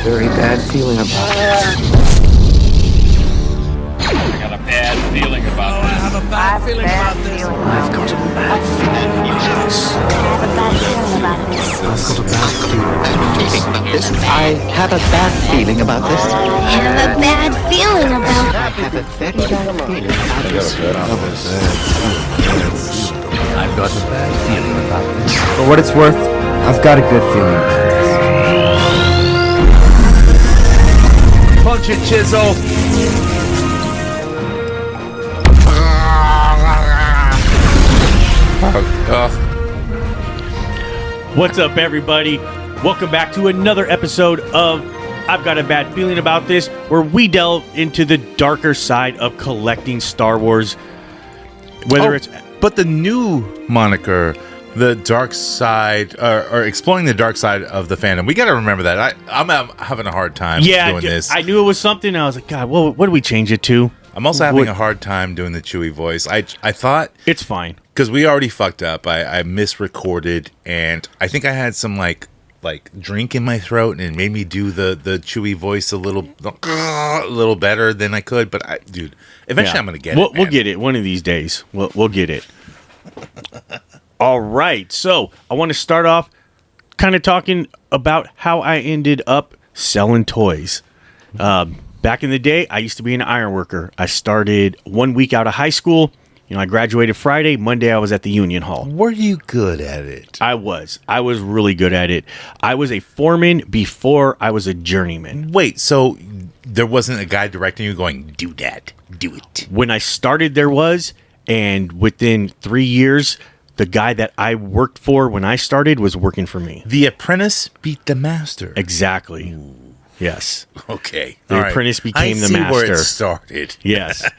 very bad feeling about this. I got a bad feeling about this. I have a bad feeling about this. I've got a bad feeling about this. I have a bad feeling about this. I have a bad feeling about I have a very bad feeling about this. I've got a bad feeling about this. For what it's worth, I've got a good feeling about this. Punch it, Chizzle! What's up, everybody? Welcome back to another episode of I've Got a Bad Feeling About This, where we delve into the darker side of collecting Star Wars. But the new moniker, the dark side, or exploring the dark side of the fandom, we got to remember that. I'm having a hard time doing this. I knew it was something. I was like, God, what do we change it to? I'm also having a hard time doing the Chewie voice. I thought it's fine because we already fucked up. I misrecorded, and I think I had some like drink in my throat, and it made me do the Chewie voice a little better than I could. But eventually I'm gonna get it. We'll get it one of these days. We'll get it. All right, so I want to start off kind of talking about how I ended up selling toys. Back in the day, I used to be an iron worker. I started 1 week out of high school. I graduated Friday. Monday, I was at the Union Hall. Were you good at it? I was really good at it. I was a foreman before I was a journeyman. Wait, so there wasn't a guy directing you going, do that, do it? When I started, there was, and within 3 years, the guy that I worked for when I started was working for me. The apprentice beat the master. Exactly. Ooh. Yes. Okay. The apprentice became the master. I see where it started. Yes.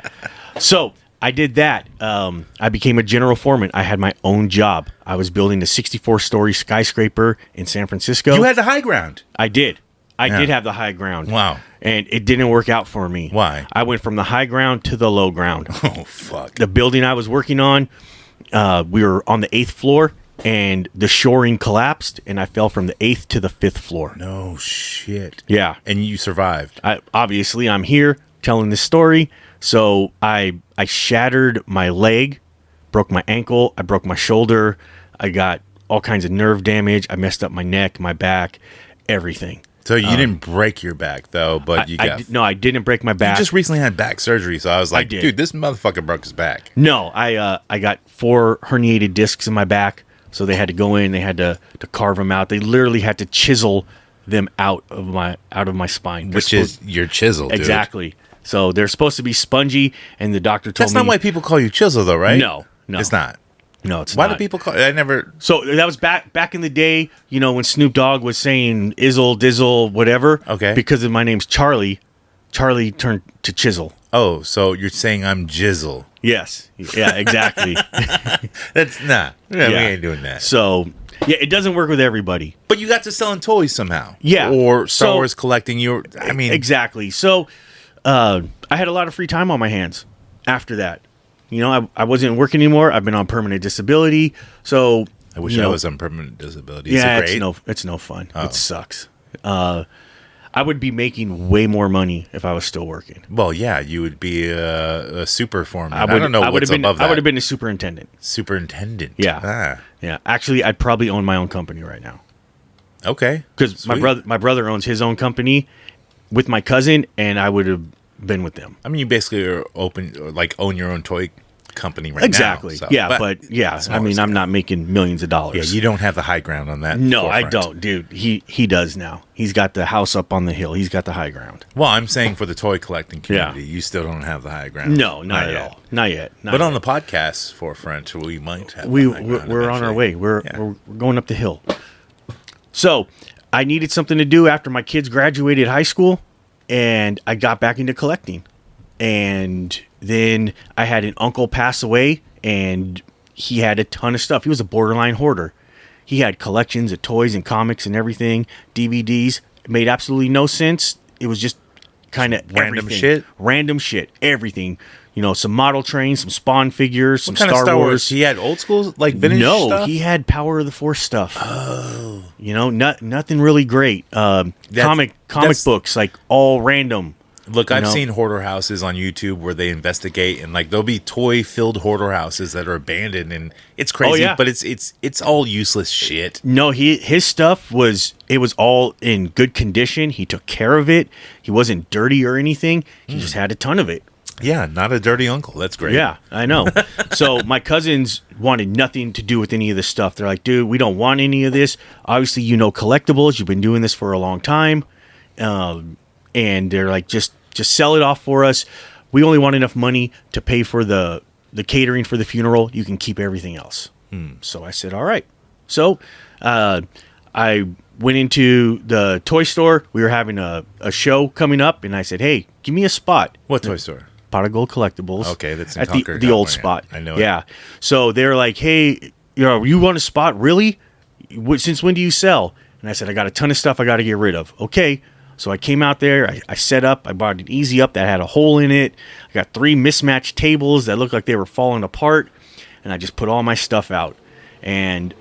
So I did that. I became a general foreman. I had my own job. I was building a 64-story skyscraper in San Francisco. You had the high ground. I did. I did have the high ground. Wow. And it didn't work out for me. Why? I went from the high ground to the low ground. Oh, fuck. The building I was working on, we were on the 8th floor, and the shoring collapsed, and I fell from the 8th to the 5th floor. No shit. Yeah. And you survived. Obviously, I'm here telling this story. So I shattered my leg, broke my ankle, I broke my shoulder, I got all kinds of nerve damage, I messed up my neck, my back, everything. So you didn't break your back, though, but you got... No, I didn't break my back. You just recently had back surgery, so I was like, dude, this motherfucker broke his back. No, I got 4 herniated discs in my back, so they had to go in, they had to carve them out. They literally had to chisel them out of my spine. Which is your chisel, dude. Exactly. So they're supposed to be spongy, and the doctor told me... That's not why people call you Chizzle, though, right? No. It's not. No, it's Why not. do people call... I never... So that was back in the day, when Snoop Dogg was saying Izzle, Dizzle, whatever. Okay. Because of my name's Charlie, Charlie turned to Chizzle. Oh, so you're saying I'm Jizzle. Yes. Yeah, exactly. That's not. We ain't doing that. So, yeah, it doesn't work with everybody. But you got to selling toys somehow. Yeah. Or Star Wars collecting your... Exactly. So, I had a lot of free time on my hands after that. I wasn't working anymore. I've been on permanent disability. So I wish I was on permanent disability. Yeah, Is it great? it's no fun. Oh. It sucks. I would be making way more money if I was still working. Well, yeah, you would be a super foreman. I don't know what's above that. I would have been a superintendent. Superintendent. Yeah. Yeah. Actually, I'd probably own my own company right now. Okay. Because my brother owns his own company with my cousin, and I would have been with them. I mean, you basically are own your own toy company right exactly. now. Exactly. I'm not making millions of dollars. Yeah, you don't have the high ground on that. No, forefront. I don't, dude. He does now. He's got the house up on the hill. He's got the high ground. Well, I'm saying for the toy collecting community, you still don't have the high ground. No, not at all. Not yet. But on the podcast forefront, we might have. We're on our way. We're going up the hill. So I needed something to do after my kids graduated high school, and I got back into collecting. And then I had an uncle pass away, and he had a ton of stuff. He was a borderline hoarder. He had collections of toys and comics and everything, DVDs. It made absolutely no sense. It was just kind of random shit. Random shit. Everything. some model trains, some Spawn figures, some What kind of Star Wars. He had old school, like vintage No, stuff? he had Power of the Force stuff. Oh, nothing really great. Comic books, like all random. Look, I've seen hoarder houses on YouTube where they investigate, and like there'll be toy-filled hoarder houses that are abandoned, and it's crazy. But it's all useless shit. No, his stuff was all in good condition. He took care of it. He wasn't dirty or anything. He just had a ton of it. Yeah, not a dirty uncle. That's great. Yeah, I know. So my cousins wanted nothing to do with any of this stuff. They're like, dude, we don't want any of this. Obviously, collectibles. You've been doing this for a long time, and they're like, just sell it off for us. We only want enough money to pay for the catering for the funeral. You can keep everything else. So I said, all right. So I went into the toy store. We were having a show coming up, and I said, hey, give me a spot. What toy store? Pot of Gold Collectibles. Okay, that's in at Concord, the old California. spot. I know it. Yeah. So they're like, hey, you want a spot? Really? Since when do you sell? And I said, I got a ton of stuff I got to get rid of. Okay. So I came out there, I set up, I bought an Easy Up that had a hole in it. I got 3 mismatched tables that looked like they were falling apart, and I just put all my stuff out. And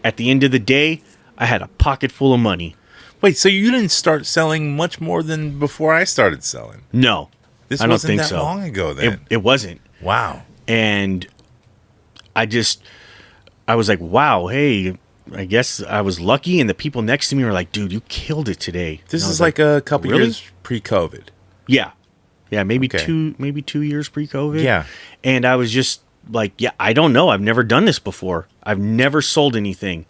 at the end of the day, I had a pocket full of money. Wait, so you didn't start selling much more than before I started selling? No. This I don't wasn't think that so. long ago then. It wasn't. Wow. And I was like, wow, hey, I guess I was lucky, and the people next to me were like, dude, you killed it today. This is is like a couple really? years pre-COVID. Yeah. Yeah, maybe Okay. 2 years pre-COVID. Yeah. And I was just like, yeah, I don't know. I've never done this before. I've never sold anything.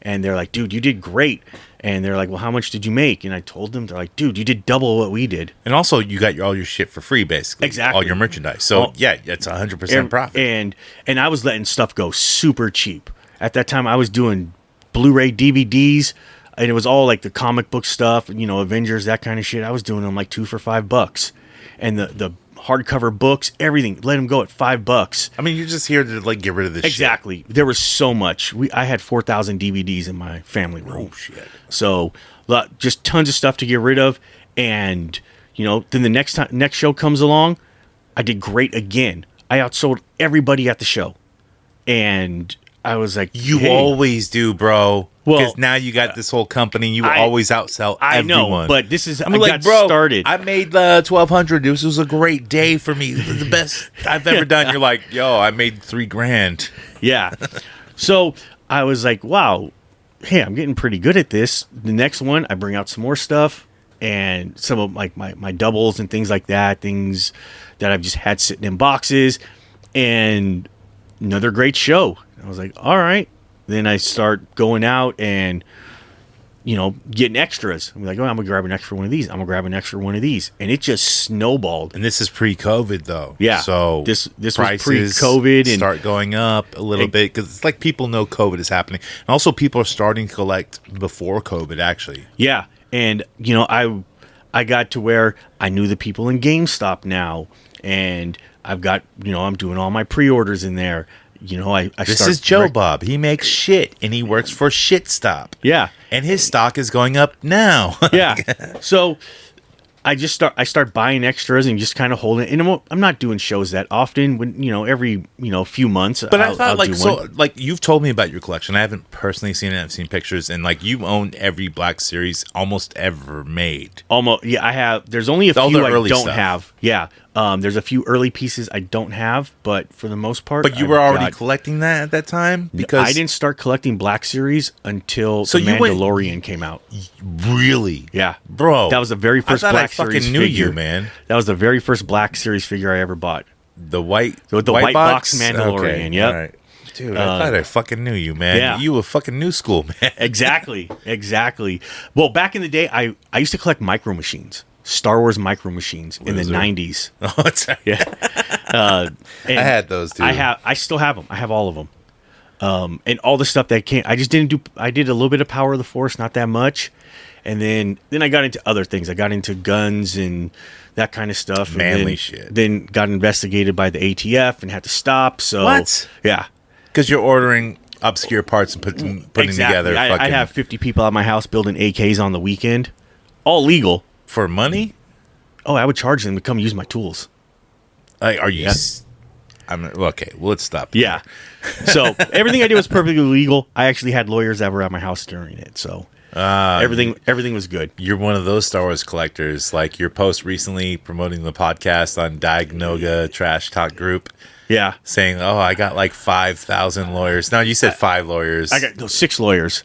And they're like, dude, you did great. And they're like, well, how much did you make? And I told them, they're like, dude, you did double what we did. And also, you got all your shit for free, basically. Exactly. All your merchandise. So, yeah, it's 100% profit. And I was letting stuff go super cheap. At that time, I was doing Blu-ray DVDs, and it was all like the comic book stuff, Avengers, that kind of shit. I was doing them like 2 for $5. And the hardcover books, everything, let them go at $5. I mean, you're just here to like get rid of this Exactly. There was so much. I had 4,000 DVDs in my family room. Oh, shit. So just tons of stuff to get rid of. And, then the next show comes along, I did great again. I outsold everybody at the show. And I was like, You hey. always do, bro. Well, Because now you got this whole company. You always outsell I everyone. know, but this is, I I got bro, started. I made 1,200. This was a great day for me. This is the best I've ever done. You're like, yo, I made $3,000. Yeah. So I was like, wow, hey, I'm getting pretty good at this. The next one, I bring out some more stuff and some of like my doubles and things like that, things that I've just had sitting in boxes, and another great show. I was like, all right. Then I start going out and, getting extras. I'm like, oh, I'm going to grab an extra one of these. I'm going to grab an extra one of these. And it just snowballed. And this is pre-COVID, though. Yeah. So this was prices pre-COVID. And start going up a little bit because it's like people know COVID is happening. And also people are starting to collect before COVID, actually. yeah. And, I got to where I knew the people in GameStop now. And I've got, I'm doing all my pre-orders in there. This is Joe Bob. He makes shit, and he works for Shit Stop. Yeah. And his stock is going up now. Yeah. So I start buying extras and just kind of holding it. And I'm not doing shows that often. When every few months. But I thought I'll do one. you've told me about your collection. I haven't personally seen it. I've seen pictures, and you own every Black Series almost ever made. Almost. Yeah, I have. There's only a All few the I early don't stuff. have. Yeah. There's a few early pieces I don't have, but for the most part, But you were already collecting that at that time because I didn't start collecting Black Series until So The you went- Mandalorian came out. really, Yeah, bro. That was the very first I thought Black I fucking Series knew figure. you, man. That was the very first Black Series figure I ever bought. The white white box Mandalorian, Okay. yep. All right. Dude, I thought I fucking knew you, man. yeah. You were fucking new school, man. Exactly. Well, back in the day, I used to collect Micro Machines. Star Wars Micro Machines in the Loser. 90s. Oh, it's Yeah. And I had those too. I still have them. I have all of them. And all the stuff that came, I did a little bit of Power of the Force, not that much. And then I got into other things. I got into guns and that kind of stuff. And Manly then, shit. Then got investigated by the ATF and had to stop. So What? Yeah. Because you're ordering obscure parts and putting together. I fucking, have 50 people at my house building AKs on the weekend. All legal. for money. Oh, I would charge them to come use my tools. Are you? Yeah. I'm okay. Well, let's stop. Yeah. So everything I did was perfectly legal. I actually had lawyers that were at my house during it. So everything was good. You're one of those Star Wars collectors. Like your post recently promoting the podcast on Diagnoga Trash Talk Group. Yeah. Saying, "Oh, I got like 5,000 lawyers." Now you said 5 lawyers. I got 6 lawyers.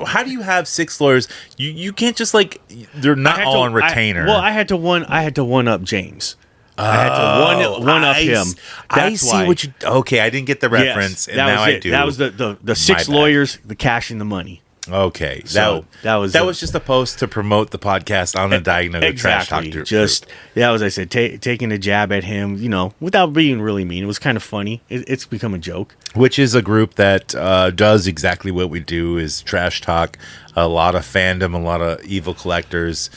How do you have 6 lawyers? You can't just like they're not all on retainer. I had to one up James. I had to one up him. I see what you. Okay, I didn't get the reference, and now I do. That was the 6 lawyers, the cash and the money. Okay, so that was just a post to promote the podcast on the Diagnosis Trash Talk group. Just that was, I said, taking a jab at him, without being really mean. It was kind of funny. It's become a joke. Which is a group that does exactly what we do: is trash talk. A lot of fandom, a lot of evil collectors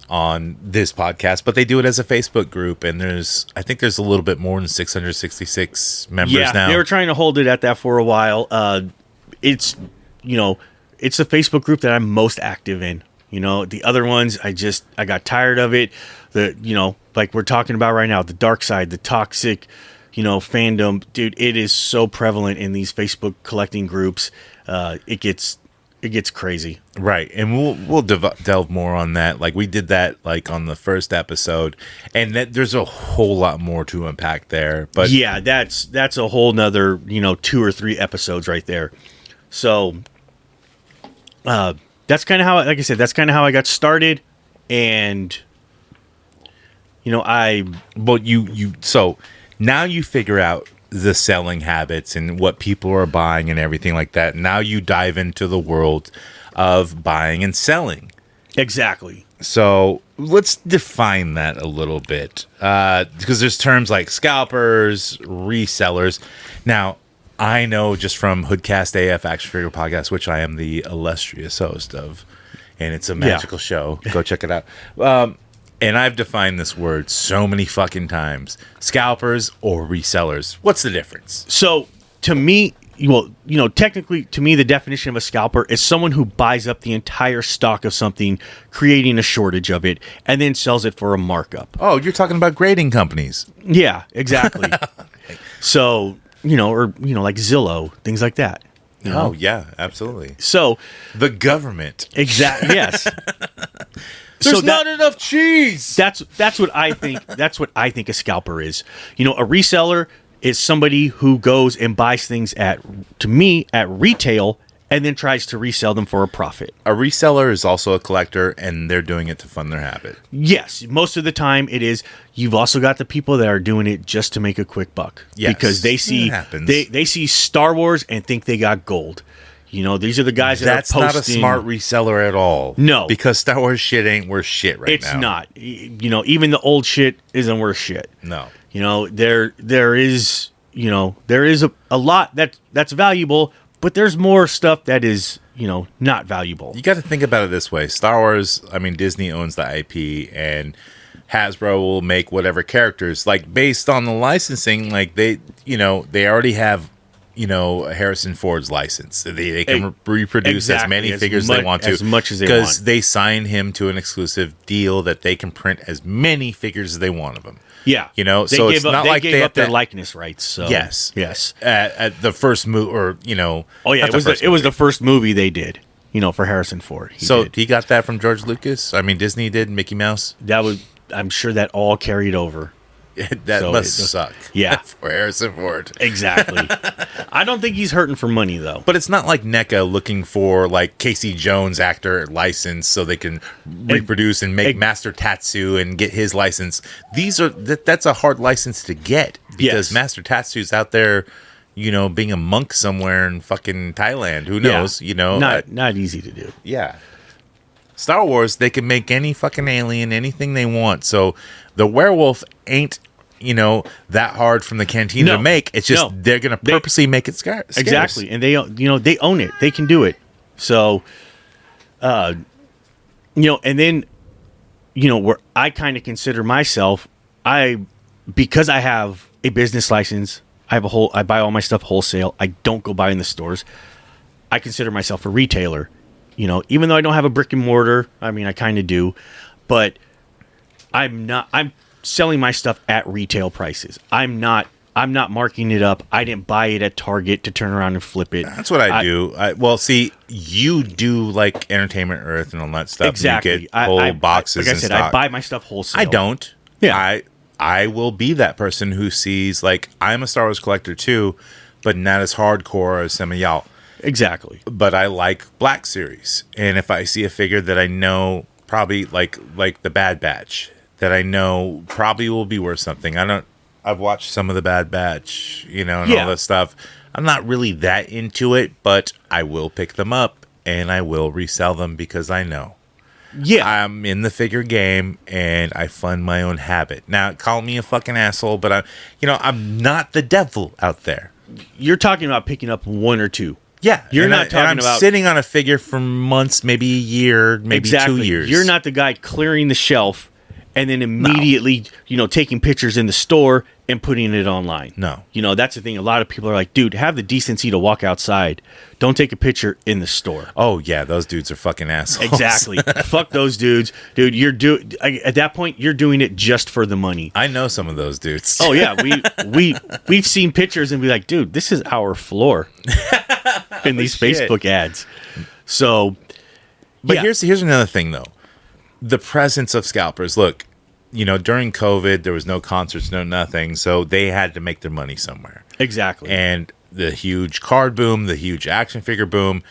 on this podcast, but they do it as a Facebook group, and I think there's a little bit more than 666 members now. They were trying to hold it at that for a while. It's a Facebook group that I'm most active in. The other ones, I got tired of it. Like we're talking about right now, the dark side, the toxic, fandom, dude, it is so prevalent in these Facebook collecting groups. It gets crazy. Right. And we'll delve more on that. Like we did that like on the first episode, and there's a whole lot more to unpack there. But yeah, that's a whole nother, 2 or 3 episodes right there. So that's kind of how, like I said, that's kind of how I got started. And so now you figure out the selling habits and what people are buying and everything like that. Now you dive into the world of buying and selling. Exactly. So let's define that a little bit, because there's terms like scalpers, resellers. Now, I know just from Hoodcast AF Action Figure Podcast, which I am the illustrious host of, and it's a magical show. Go check it out. And I've defined this word so many fucking times. Scalpers or resellers. What's the difference? So, to me, technically, to me, the definition of a scalper is someone who buys up the entire stock of something, creating a shortage of it, and then sells it for a markup. Oh, you're talking about grading companies. Yeah, exactly. So, like Zillow, things like that. Oh, yeah, absolutely. So, the government. Exactly. Yes. There's not enough cheese. That's what I think. That's what I think a scalper is. A reseller is somebody who goes and buys things at retail and then tries to resell them for a profit. A reseller is also a collector, and they're doing it to fund their habit. Yes, most of the time it is. You've also got the people that are doing it just to make a quick buck. Yes, because they see they see Star Wars and think they got gold. These are the guys that are posting. That's not a smart reseller at all. No. Because Star Wars shit ain't worth shit right now. It's not. Even the old shit isn't worth shit. No. There is a lot that's valuable, but there's more stuff that is, not valuable. You got to think about it this way. Star Wars, Disney owns the IP, and Hasbro will make whatever characters, like based on the licensing, like they already have Harrison Ford's license. They can reproduce as many figures they want to, as much as they want, because they sign him to an exclusive deal that they can print as many figures as they want of him. Yeah, so it's not like they have their likeness rights. So yes, yes. At the first movie, or oh yeah, it was the first movie they did. For Harrison Ford. He got that from George Lucas. Disney did Mickey Mouse. I'm sure that all carried over. That must suck. Yeah. For Harrison Ford. Exactly. I don't think he's hurting for money, though. But it's not like NECA looking for, like, Casey Jones actor license so they can reproduce and make Master Tatsu and get his license. That's a hard license to get, because Master Tatsu's out there, being a monk somewhere in fucking Thailand. Who knows? Not easy to do. Yeah. Star Wars, they can make any fucking alien, anything they want. So the werewolf ain't, that hard from the cantina to make. It's just they're going to purposely make it scarce. Exactly. And they own it. They can do it. So, and then, where I kind of consider myself, because I have a business license, I buy all my stuff wholesale. I don't go buy in the stores. I consider myself a retailer. Even though I don't have a brick and mortar, I kind of do, but I'm selling my stuff at retail prices. I'm not marking it up. I didn't buy it at Target to turn around and flip it. That's what I do. Well, see, you do like Entertainment Earth and all that stuff. Exactly. You get whole boxes. Like I said, stock. I buy my stuff wholesale. I don't. Yeah. I will be that person who sees, like, I'm a Star Wars collector too, but not as hardcore as some of y'all. Exactly. But I like Black Series, and if I see a figure that I know probably like the Bad Batch, that I know probably will be worth something. I've watched some of the Bad Batch, and all that stuff. I'm not really that into it, but I will pick them up and I will resell them because I know. Yeah. I'm in the figure game and I fund my own habit. Now, call me a fucking asshole, but I'm not the devil out there. You're talking about picking up one or two. Yeah. You're not talking about... I'm sitting on a figure for months, maybe a year, maybe 2 years. You're not the guy clearing the shelf and then immediately, taking pictures in the store and putting it online. No. That's the thing. A lot of people are like, dude, have the decency to walk outside. Don't take a picture in the store. Oh, yeah. Those dudes are fucking assholes. Exactly. Fuck those dudes. Dude, at that point, you're doing it just for the money. I know some of those dudes. Oh, yeah. We've seen pictures and be like, dude, this is our floor in these Facebook ads. So, but here's another thing, though. The presence of scalpers. Look, during COVID, there was no concerts, no nothing. So they had to make their money somewhere. Exactly. And the huge card boom, the huge action figure boom.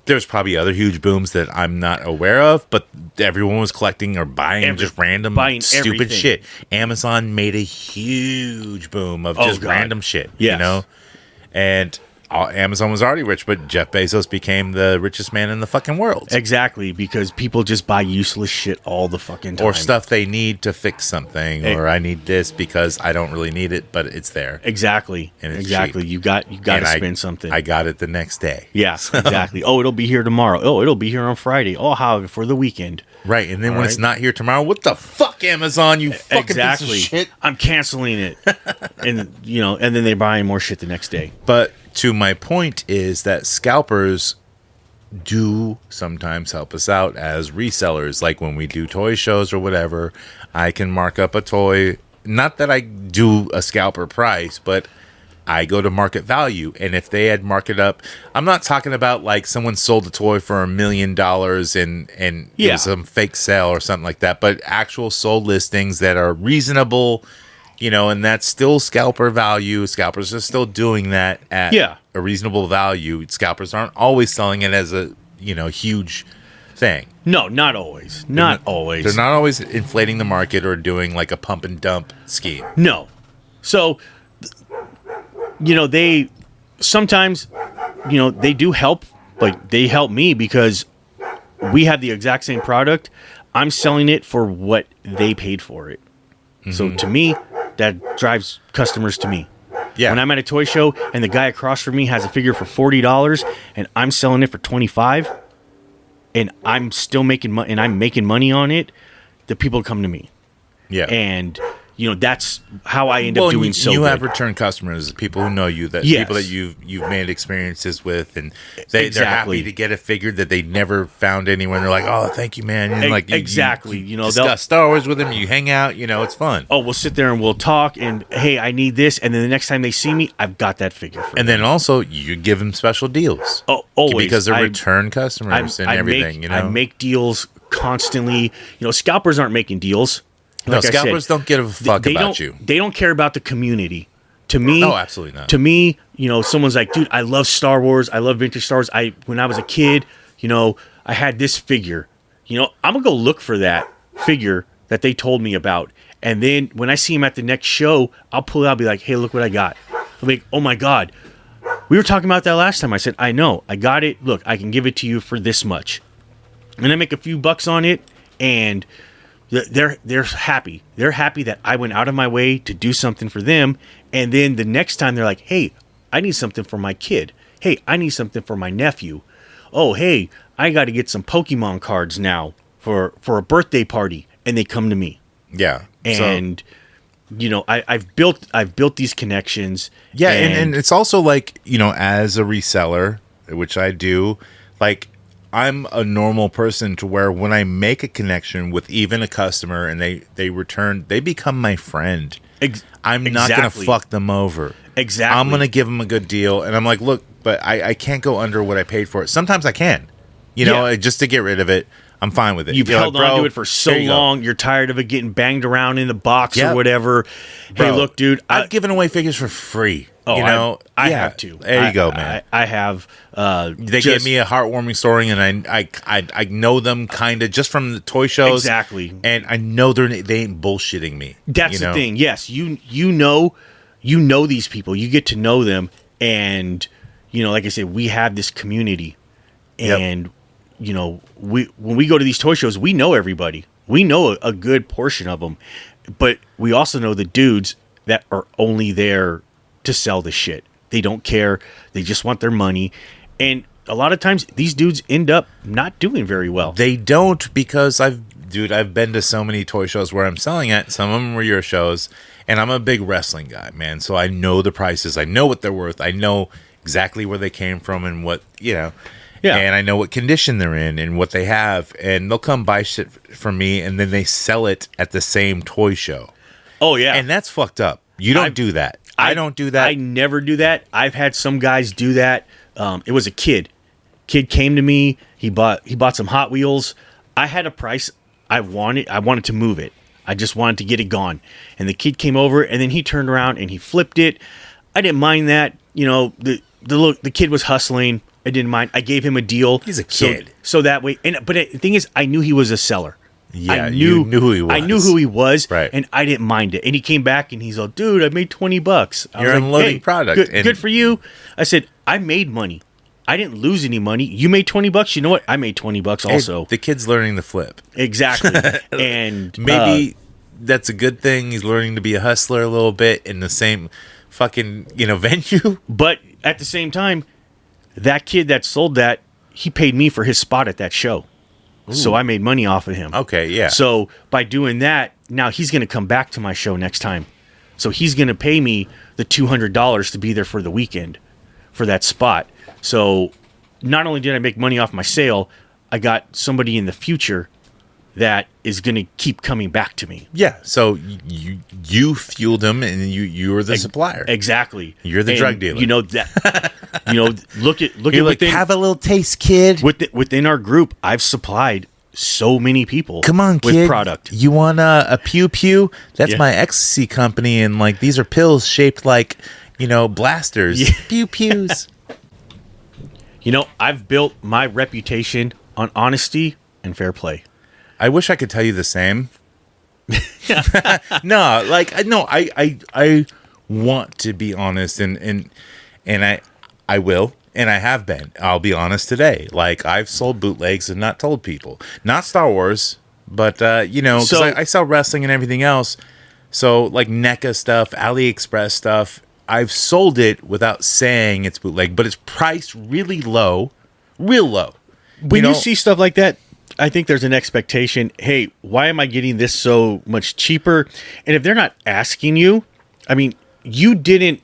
There's probably other huge booms that I'm not aware of, but everyone was collecting or buying just random stupid everything. shit. Amazon made a huge boom of just random shit, Yes. And Amazon was already rich, but Jeff Bezos became the richest man in the fucking world. Exactly, because people just buy useless shit all the fucking time. Or stuff they need to fix something, or I need this because I don't really need it, but it's there. Exactly. And it's exactly. cheap. You got to spend something. I got it the next day. Yeah, exactly. Oh, it'll be here tomorrow. Oh, it'll be here on Friday. Oh, how for the weekend. Right, and then when it's not here tomorrow, what the fuck, Amazon? You fucking piece of shit. I'm canceling it, and and then they're buying more shit the next day. But to my point is that scalpers do sometimes help us out as resellers. Like when we do toy shows or whatever, I can mark up a toy. Not that I do a scalper price, but I go to market value. And if they had market up, I'm not talking about like someone sold a toy for $1 million and it was some fake sale or something like that, but actual sold listings that are reasonable, and that's still scalper value. Scalpers are still doing that at a reasonable value. Scalpers aren't always selling it as a, huge thing. No, not always. Not always. They're not always inflating the market or doing like a pump and dump scheme. No. So, they sometimes, they do help. Like, they help me because we have the exact same product. I'm selling it for what they paid for it. Mm-hmm. So, to me, that drives customers to me. Yeah. When I'm at a toy show and the guy across from me has a figure for $40 and I'm selling it for $25 and I'm still making money and I'm making money on it, the people come to me. Yeah. And that's how I end up doing so you good. have return customers, people who know you, people that you've made experiences with, and they're happy to get a figure that they never found anywhere. They're like, "Oh, thank you, man!" And like you discuss Star Wars with them, you hang out, it's fun. Oh, we'll sit there and we'll talk, and hey, I need this, and then the next time they see me, I've got that figure for them. And then also you give them special deals. Oh, always, because they're return customers and everything. I make deals constantly. Scalpers aren't making deals. Like scalpers don't give a fuck about you. They don't care about the community. To me, no, absolutely not. To me, someone's like, dude, I love Star Wars. I love vintage Star Wars. When I was a kid, I had this figure. I'm gonna go look for that figure that they told me about, and then when I see him at the next show, I'll pull it out, and be like, hey, look what I got. I'm like, oh my god, we were talking about that last time. I said, I know, I got it. Look, I can give it to you for this much, and I make a few bucks on it, and they're happy. They're happy that I went out of my way to do something for them. And then the next time they're like, hey, I need something for my kid. Hey, I need something for my nephew. Oh, hey, I got to get some Pokemon cards now for a birthday party. And they come to me. Yeah. And, I've built these connections. Yeah. And it's also like, as a reseller, which I do, like, I'm a normal person to where when I make a connection with even a customer and they return, they become my friend. I'm not going to fuck them over. Exactly. I'm going to give them a good deal. And I'm like, look, but I can't go under what I paid for it. Sometimes I can, just to get rid of it. I'm fine with it. You've held on to it for so long. You're tired of it getting banged around in the box or whatever. Bro, hey, look, dude. I've given away figures for free. Oh, I have to. There you go, man. I have. They gave me a heartwarming story, and I know them kind of just from the toy shows. Exactly. And I know they ain't bullshitting me. That's the thing. Yes, you know these people. You get to know them, and like I said, we have this community, and when we go to these toy shows, we know everybody. We know a good portion of them, but we also know the dudes that are only there to sell the shit. They don't care. They just want their money. And a lot of times these dudes end up not doing very well. They don't, because I've been to so many toy shows where I'm selling at. Some of them were your shows, and I'm a big wrestling guy, man. So I know the prices. I know what they're worth. I know exactly where they came from and what, Yeah. And I know what condition they're in and what they have. And they'll come buy shit from me, and then they sell it at the same toy show. Oh, yeah. And that's fucked up. You don't do that. I don't do that. I never do that. I've had some guys do that. It was a kid. Kid came to me. He bought some Hot Wheels. I had a price. I wanted to move it. I just wanted to get it gone. And the kid came over, and then he turned around and he flipped it. I didn't mind that. The kid was hustling. I didn't mind. I gave him a deal. He's a kid. So that way. But the thing is, I knew he was a seller. Yeah, you knew who he was. I knew who he was, right? And I didn't mind it. And he came back and he's like, "Dude, I made $20." You're unloading product. Good for you. I said, "I made money. I didn't lose any money. You made $20. You know what? I made $20 also." The kid's learning to flip. Exactly. And maybe that's a good thing. He's learning to be a hustler a little bit in the same fucking venue. But at the same time, that kid that sold that, he paid me for his spot at that show. Ooh. So I made money off of him. Okay, yeah. So by doing that, now he's going to come back to my show next time. So he's going to pay me the $200 to be there for the weekend for that spot. So not only did I make money off my sale, I got somebody in the future that is going to keep coming back to me. Yeah. So you fueled him, and you were the supplier. Exactly. You're the drug dealer. You know that. Look at within, have a little taste, kid. Within our group, I've supplied so many people. Come on, kid. With product. You want a pew pew? That's my ecstasy company, and these are pills shaped like blasters. Yeah. Pew pews. I've built my reputation on honesty and fair play. I wish I could tell you the same. No, I want to be honest, and I will, and I have been. I'll be honest today. I've sold bootlegs and not told people. Not Star Wars, but because I sell wrestling and everything else. So NECA stuff, AliExpress stuff, I've sold it without saying it's bootleg, but it's priced really low, real low. When you see stuff like that, I think there's an expectation, hey, why am I getting this so much cheaper? And if they're not asking you, you didn't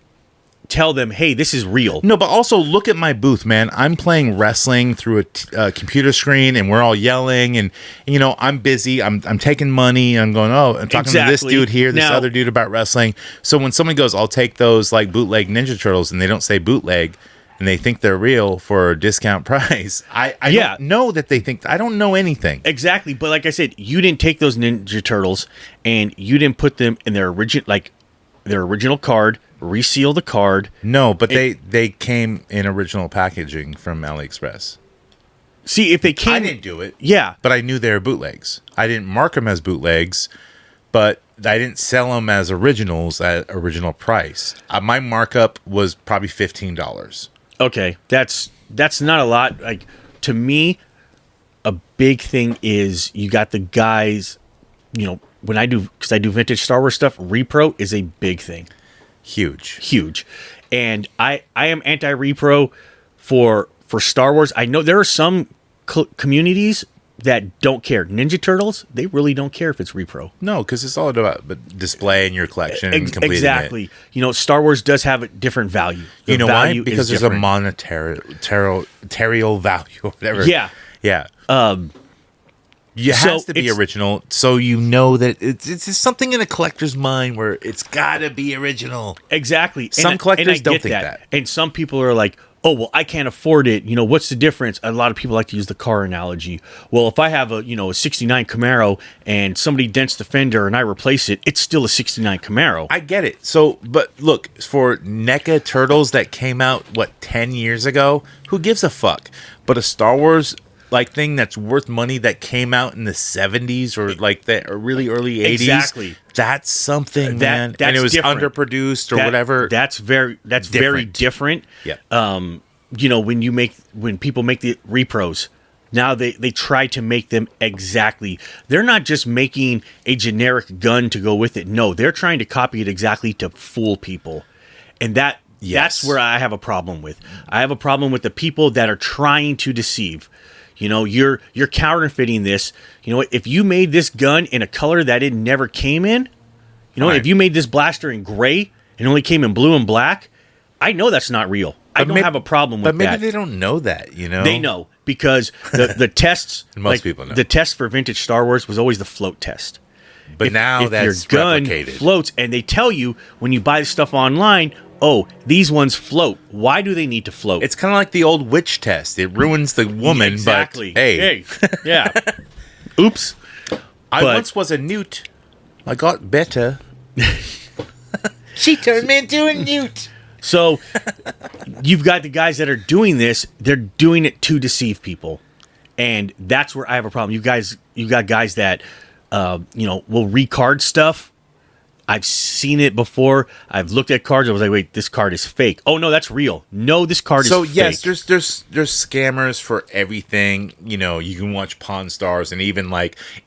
tell them, hey, this is real. No, but also look at my booth, man. I'm playing wrestling through a computer screen, and we're all yelling, and I'm busy. I'm taking money. I'm going, I'm talking to this dude here, this other dude about wrestling. So when someone goes, I'll take those bootleg Ninja Turtles, and they don't say bootleg, and they think they're real for a discount price. I don't know that they think. I don't know anything. Exactly, but like I said, you didn't take those Ninja Turtles and you didn't put them in their original card, reseal the card. No, but they came in original packaging from AliExpress. See, if they came, I didn't do it. Yeah, but I knew they were bootlegs. I didn't mark them as bootlegs, but I didn't sell them as originals at original price. My markup was probably $15. Okay, that's not a lot. To me, a big thing is you got the guys. When I do, because I do vintage Star Wars stuff, repro is a big thing. Huge, and I am anti-repro for Star Wars. I know there are some communities that don't care. Ninja Turtles, they really don't care if it's repro. No, because it's all about display in your collection and completing exactly. It. Star Wars does have a different value. Why? Because there's a monetary value or whatever. Yeah. Yeah. It So has to be it's- original, so you know that it's just something in a collector's mind where it's got to be original. Exactly. Some collectors I don't get think that. And some people are like, oh, well, I can't afford it. You know, what's the difference? A lot of people like to use the car analogy. Well, if I have a 69 Camaro and somebody dents the fender and I replace it, it's still a 69 Camaro. I get it. So, but look, for NECA Turtles that came out, 10 years ago, who gives a fuck? But a Star Wars thing that's worth money that came out in the 70s or or really early 80s. Exactly. That's something, man. That's and it was different. underproduced or whatever. That's very different. Yeah. When people make the repros, now they try to make them exactly. They're not just making a generic gun to go with it. No, they're trying to copy it exactly to fool people. And that's where I have a problem with. I have a problem with the people that are trying to deceive. You're counterfeiting this. If you made this gun in a color that it never came in, if you made this blaster in gray and only came in blue and black, I know that's not real. I don't have a problem with that. But maybe they don't know that, They know because the tests, most people know. The test for vintage Star Wars was always the float test. But now that's your gun replicated. Floats, and they tell you when you buy the stuff online, oh, these ones float. Why do they need to float? It's kind of like the old witch test. It ruins the woman, exactly. but hey. Yeah. Oops. I once was a newt. I got better. She turned me into a newt. So you've got the guys that are doing this. They're doing it to deceive people, and that's where I have a problem. You got guys that will recard stuff. I've seen it before. I've looked at cards. I was like, wait, this card is fake. Oh, no, that's real. No, this card is fake. So, yes, there's scammers for everything. You can watch Pawn Stars, and even,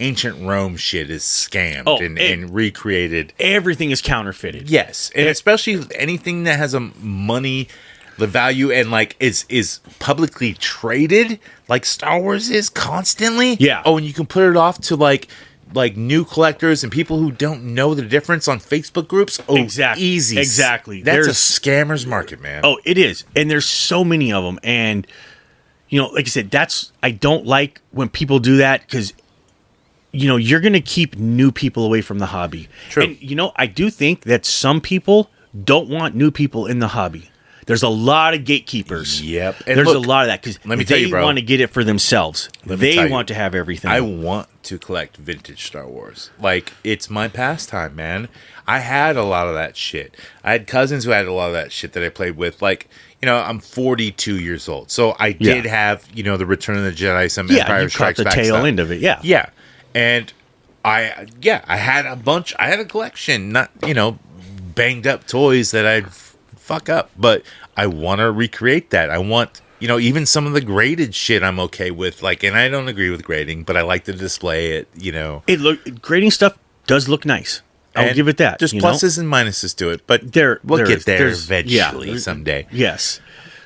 ancient Rome shit is scammed and recreated. Everything is counterfeited. Yes, and especially anything that has the value and, is publicly traded, like Star Wars is constantly. Yeah. Oh, and you can put it off to, new collectors and people who don't know the difference on Facebook groups. Oh, exactly. Easy. Exactly. That's a scammer's market, man. Oh, it is. And there's so many of them. And, like I said, I don't like when people do that because, you're going to keep new people away from the hobby. True. And, I do think that some people don't want new people in the hobby. There's a lot of gatekeepers. Yep. And there's a lot of that because let me tell you, bro, want to get it for themselves. They want to have everything. I want to collect vintage Star Wars. It's my pastime, man. I had a lot of that shit. I had cousins who had a lot of that shit that I played with. I'm 42 years old. So I did have, the Return of the Jedi, some Empire Strikes Back the tail stuff. end of it, yeah. Yeah. And I had a bunch. I had a collection, not, banged up toys that I'd fuck up, but I want to recreate that. I want, even some of the graded shit I'm okay with, and I don't agree with grading, but I like to display it, grading stuff does look nice. I'll give it that. There's pluses and minuses to it, but we'll get there eventually someday. Yes.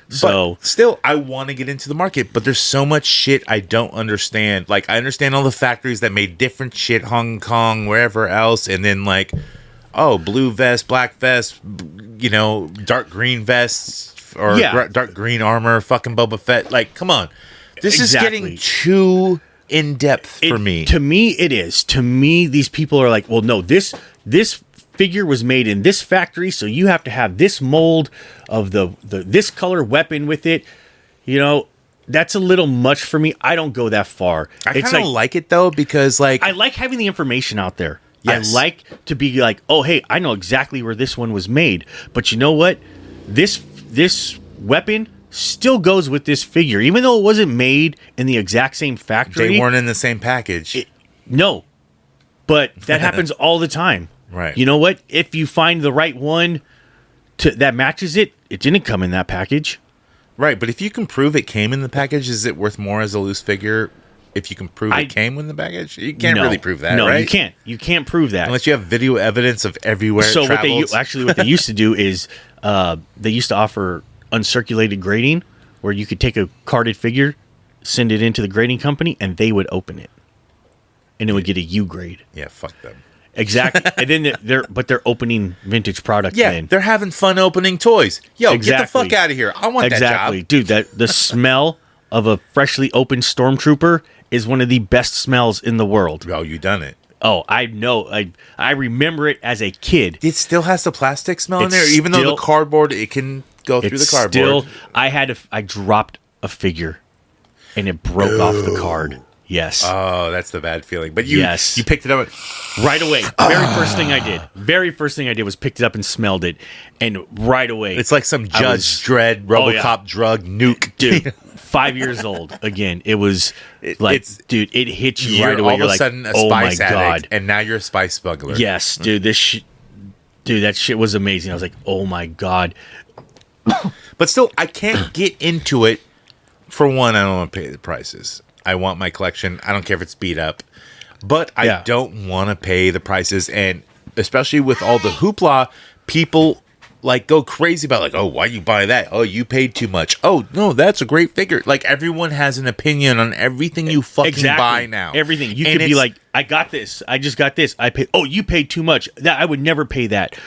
So still, I want to get into the market, but there's so much shit I don't understand. I understand all the factories that made different shit, Hong Kong, wherever else, and then blue vest, black vest, dark green vests or dark green armor, fucking Boba Fett. Come on. This is getting too in depth for me. To me, it is. To me, these people are like, well, no, this figure was made in this factory, so you have to have this mold of this color weapon with it. That's a little much for me. I don't go that far. I kind of like it though, because I like having the information out there. Yes. I like to be like, oh, hey, I know exactly where this one was made. But you know what? This weapon still goes with this figure. Even though it wasn't made in the exact same factory. They weren't in the same package. No. But that happens all the time. Right. You know what? If you find the right one that matches it, it didn't come in that package. Right. But if you can prove it came in the package, is it worth more as a loose figure? If you can prove it came in the package, you can't really prove that, no, right? You can't. You can't prove that unless you have video evidence of everywhere. So it travels. what they used to do is they used to offer uncirculated grading, where you could take a carded figure, send it into the grading company, and they would open it, and it would get a U grade. Yeah, fuck them. Exactly. And then they're opening vintage product. Yeah, then. They're having fun opening toys. Yo, exactly. get the fuck out of here! I want that job, dude. The smell of a freshly opened Stormtrooper is one of the best smells in the world. Oh, you done it. Oh, I know. I remember it as a kid. It still has the plastic smell in It's there, even though still- the cardboard, it can go through the It's cardboard. still, I dropped a figure and it broke off the card. Yes. Oh, that's the bad feeling. But you picked it up right away. Very first thing I did. Very first thing I did was picked it up and smelled it. And right away. It's like some Judge Dredd, RoboCop drug nuke. Dude, 5 years old. Again, it was dude, it hit you You're right away. all You're of a like, sudden a oh my spice addict, God. and now you're a spice smuggler. Yes, dude, dude, that shit was amazing. I was like, oh my God. But still, I can't get into it. For one, I don't want to pay the prices. I want my collection. I don't care if it's beat up. But I don't want to pay the prices. And especially with all the hoopla, people like go crazy about like, oh, why you buy that? Oh, you paid too much. Oh, no, that's a great figure. Like everyone has an opinion on everything you fucking buy now. Everything. You could be like, I got this. I just got this. I paid. Oh, you paid too much. That I would never pay that.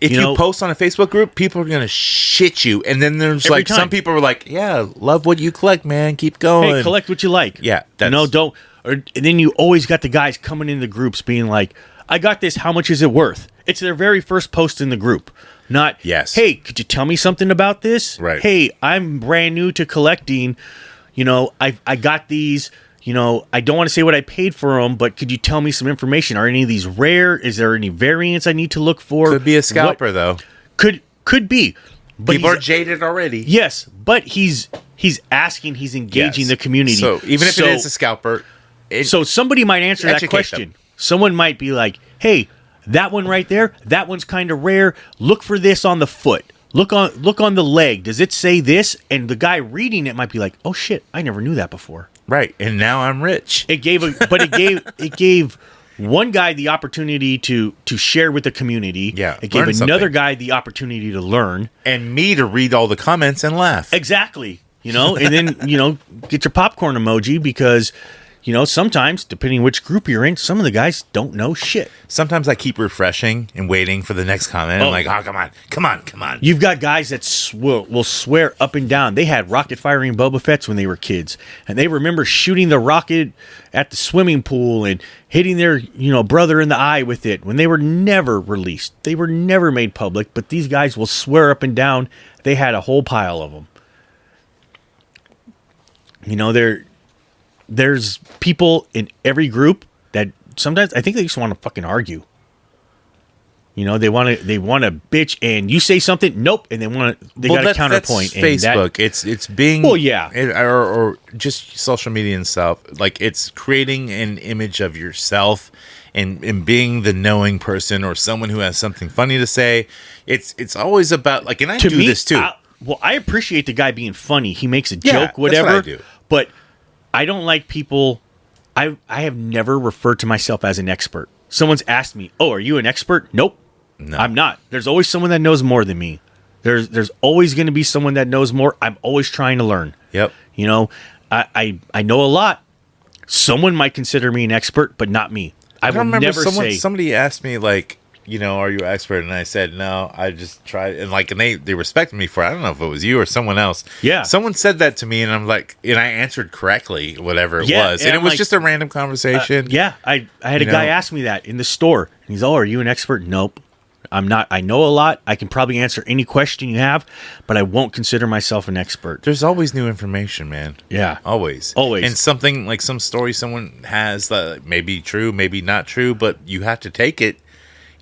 If you post on a Facebook group, people are gonna shit you, and then there's like some people are like, "Yeah, love what you collect, man. Keep going. Hey, collect what you like." Yeah, don't. And then you always got the guys coming in the groups being like, "I got this. How much is it worth?" It's their very first post in the group, not yes. Hey, could you tell me something about this? Right. Hey, I'm brand new to collecting. I got these. I don't want to say what I paid for them, but could you tell me some information? Are any of these rare? Is there any variants I need to look for? Could be a scalper, though. Could be. But people are jaded already. Yes, but he's asking, he's engaging the community. So even if it is a scalper, so somebody might answer that question. Them. Someone might be like, "Hey, that one right there, that one's kind of rare. Look for this on the foot. Look on the leg. Does it say this?" And the guy reading it might be like, "Oh shit, I never knew that before." Right, and now I'm rich. It gave one guy the opportunity to share with the community. Yeah, it gave another guy the opportunity to learn, and me to read all the comments and laugh. Exactly. And then get your popcorn emoji because sometimes depending which group you're in, some of the guys don't know shit. Sometimes I keep refreshing and waiting for the next comment. I'm like, oh, come on. You've got guys that will swear up and down. They had rocket firing Boba Fett's when they were kids, and they remember shooting the rocket at the swimming pool and hitting their brother in the eye with it when they were never released. They were never made public, but these guys will swear up and down they had a whole pile of them. There's people in every group that sometimes I think they just want to fucking argue. They want to bitch, and you say something, nope, and they got a counterpoint. That's Facebook. It's being or just social media and stuff. Like it's creating an image of yourself and being the knowing person or someone who has something funny to say. It's always about like, and I do this too. I appreciate the guy being funny. He makes a joke, whatever. That's what I do. But I don't like people. I have never referred to myself as an expert. Someone's asked me, "Oh, are you an expert?" Nope. No. I'm not. There's always someone that knows more than me. There's always going to be someone that knows more. I'm always trying to learn. Yep. I know a lot. Someone might consider me an expert, but not me. I will never say. Somebody asked me like, are you an expert? And I said, no, I just tried. And like, and they respected me for it. I don't know if it was you or someone else. Yeah. Someone said that to me, and I'm like, and I answered correctly, whatever it was. And it was just a random conversation. I had a guy ask me that in the store. And he's, "Oh, are you an expert?" Nope. I'm not. I know a lot. I can probably answer any question you have, but I won't consider myself an expert. There's always new information, man. Yeah. Always. And something like some story someone has that may be true, maybe not true, but you have to take it.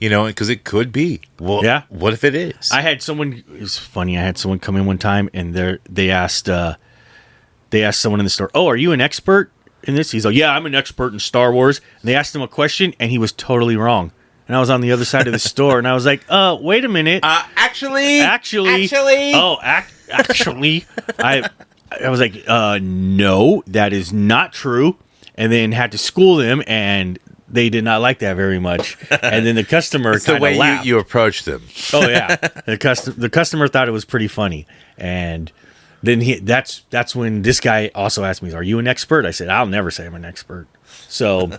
Because it could be. Well, yeah. What if it is? I had someone. It was funny. I had someone come in one time, and they asked someone in the store, "Oh, are you an expert in this?" He's like, "Yeah, I'm an expert in Star Wars." And they asked him a question, and he was totally wrong. And I was on the other side of the store, and I was like, wait a minute. Actually. Oh, actually. I was like, no, that is not true. And then had to school them, and they did not like that very much. And then the customer kind of laughed. You approached them. Oh yeah, the customer thought it was pretty funny, and then that's when this guy also asked me, "Are you an expert?" I said, "I'll never say I'm an expert." So,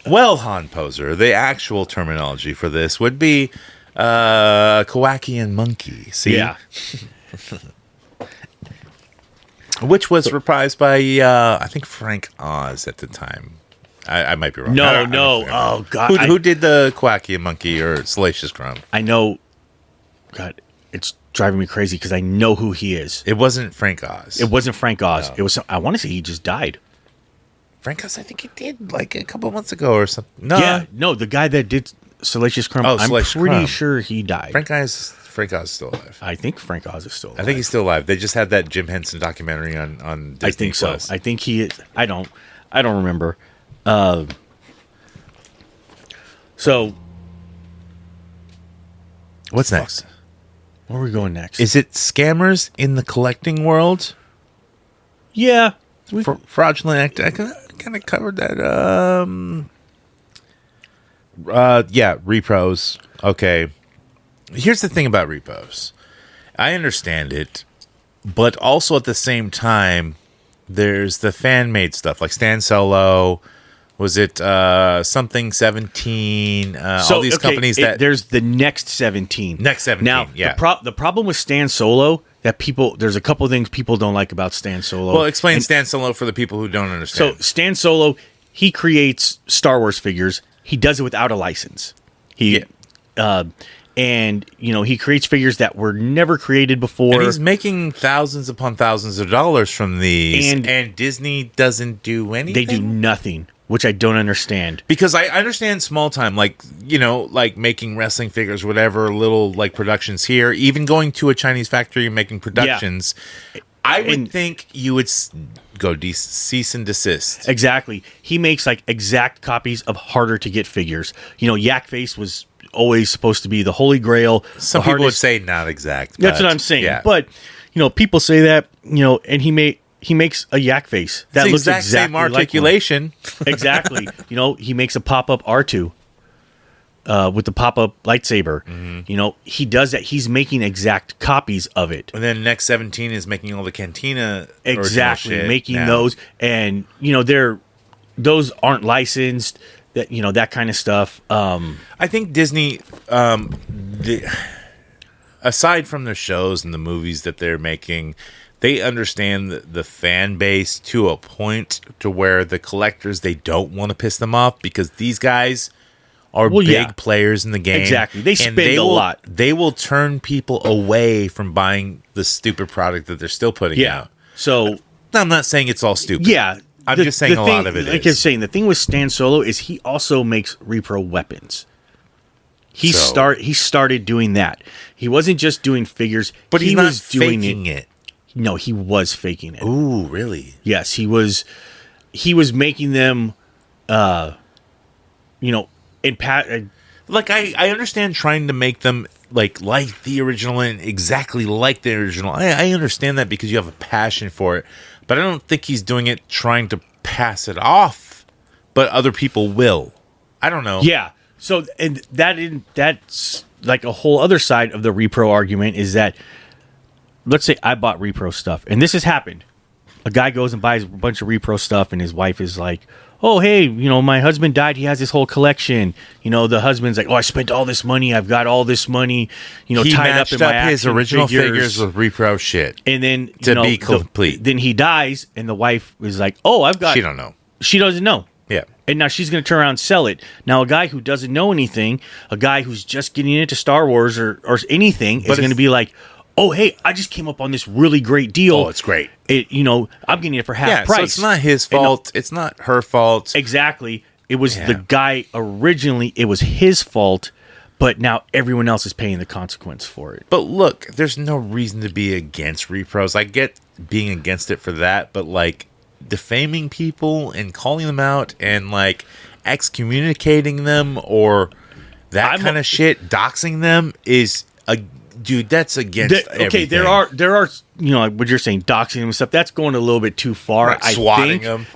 well, Han Poser, the actual terminology for this would be Kowakian monkey. See, yeah. Which was reprised by I think Frank Oz at the time. I might be wrong. No. Oh God, who did the Quacky Monkey or Salacious Crumb? I know. God, it's driving me crazy because I know who he is. It wasn't Frank Oz. It wasn't Frank Oz. No. It was. I want to say he just died. Frank Oz, I think he did like a couple months ago or something. No, the guy that did Salacious Crumb. Oh, I'm Salacious pretty Crumb. sure he died. Frank Oz is still alive. I think Frank Oz is still alive. I think he's still alive. They just had that Jim Henson documentary on Disney I think Plus. so. I think he is. I don't remember. So What's next? where are we going next? Is it scammers in the collecting world? yeah. Fraudulent act. I kind of covered that. Yeah, repros. Okay. Here's the thing about repos. I understand it, but also at the same time, there's the fan-made stuff like Stan Solo. Was it something 17? All these companies that there's the next 17. Next 17. Now, yeah. the problem with Stan Solo that there's a couple things people don't like about Stan Solo. Well, explain Stan Solo for the people who don't understand. So Stan Solo, he creates Star Wars figures. He does it without a license. And he creates figures that were never created before. And he's making thousands upon thousands of dollars from these, and Disney doesn't do anything. They do nothing, which I don't understand. Because I understand small time, like making wrestling figures, whatever, little like productions here, even going to a Chinese factory and making productions. Yeah. I would think you would go cease and desist. Exactly. He makes like exact copies of harder to get figures. Yak Face was always supposed to be the holy grail. Some people would say not exact. That's what I'm saying. Yeah. But people say that, and he makes a Yak Face that looks exactly same articulation. Like exactly. He makes a pop-up R2 with the pop-up lightsaber. Mm-hmm. He does that. He's making exact copies of it. And then next 17 is making all the Cantina exactly making those, and those aren't licensed. That kind of stuff. I think Disney, aside from their shows and the movies that they're making, they understand the fan base to a point to where the collectors, they don't want to piss them off because these guys are big players in the game. Exactly. They spend a lot. They will turn people away from buying the stupid product that they're still putting out. So I'm not saying it's all stupid. Yeah. I'm just saying a lot of it is. Like I was saying, the thing with Stan Solo is he also makes repro weapons. He started doing that. He wasn't just doing figures, but he was not doing faking it. No, he was faking it. Ooh, really? Yes, he was making them like I understand trying to make them like the original and exactly like the original. I understand that because you have a passion for it. But I don't think he's doing it trying to pass it off, but other people will. I don't know. Yeah. So, and that's like a whole other side of the repro argument is that, let's say I bought repro stuff, and this has happened. A guy goes and buys a bunch of repro stuff, and his wife is like, oh, hey, my husband died. He has this whole collection. The husband's like, oh, I spent all this money. I've got all this money, he tied up in my his original figures with repro shit. And then, to be complete. Then he dies, and the wife is like, oh, I've got... She don't know. She doesn't know. Yeah. And now she's going to turn around and sell it. Now, a guy who doesn't know anything, a guy who's just getting into Star Wars or anything is going to be like, oh, hey, I just came up on this really great deal. Oh, it's great. I'm getting it for half price. So it's not his fault. It's not her fault. Exactly. It was the guy originally. It was his fault, but now everyone else is paying the consequence for it. But look, there's no reason to be against repros. I get being against it for that, but like defaming people and calling them out and like excommunicating them or that kind of shit, doxing them is dude, that's against everything. Okay, there are like what you're saying, doxing them and stuff. That's going a little bit too far. Right, swatting them.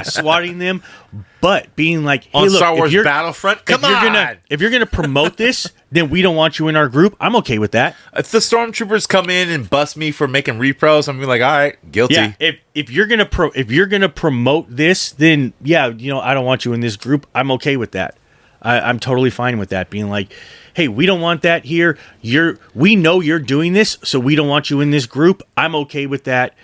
Swatting them. But being like, hey, on look, Star Wars Battlefront, if you're gonna promote this, then we don't want you in our group. I'm okay with that. If the stormtroopers come in and bust me for making repros, I'm gonna be like, all right, guilty. Yeah, if you're gonna promote this, then I don't want you in this group. I'm okay with that. I'm totally fine with that. Being like, hey, we don't want that here. We know you're doing this, so we don't want you in this group. I'm okay with that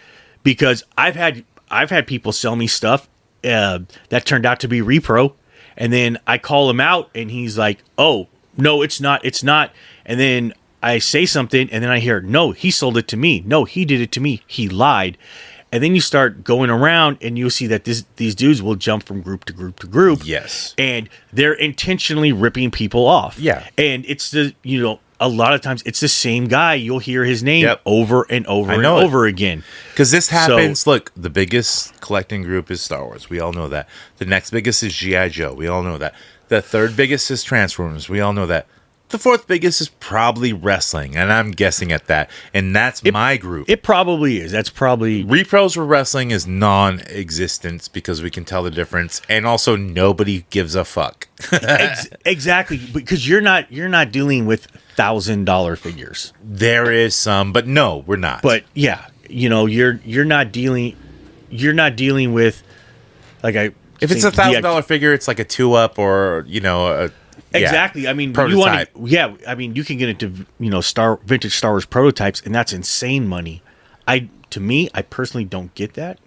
because I've had people sell me stuff that turned out to be repro, and then I call him out, and he's like, "Oh, no, it's not," and then I say something, and then I hear, "No, he sold it to me. No, he did it to me. He lied." And then you start going around, and you'll see that these dudes will jump from group to group to group. Yes. And they're intentionally ripping people off. Yeah. And it's a lot of times it's the same guy. You'll hear his name over and over and over again. Because this happens. Look, the biggest collecting group is Star Wars. We all know that. The next biggest is G.I. Joe. We all know that. The third biggest is Transformers. We all know that. The fourth biggest is probably wrestling, and I'm guessing at that. And that's my group. It probably is. That's probably... Repros for wrestling is non-existent because we can tell the difference, and also nobody gives a fuck. Exactly, because you're not dealing with $1,000 figures. There is some, but no, we're not. But yeah, you're not dealing with like if it's $1,000 figure, it's like a 2-up or exactly. I mean, prototype. You can get into vintage Star Wars prototypes, and that's insane money. I personally don't get that.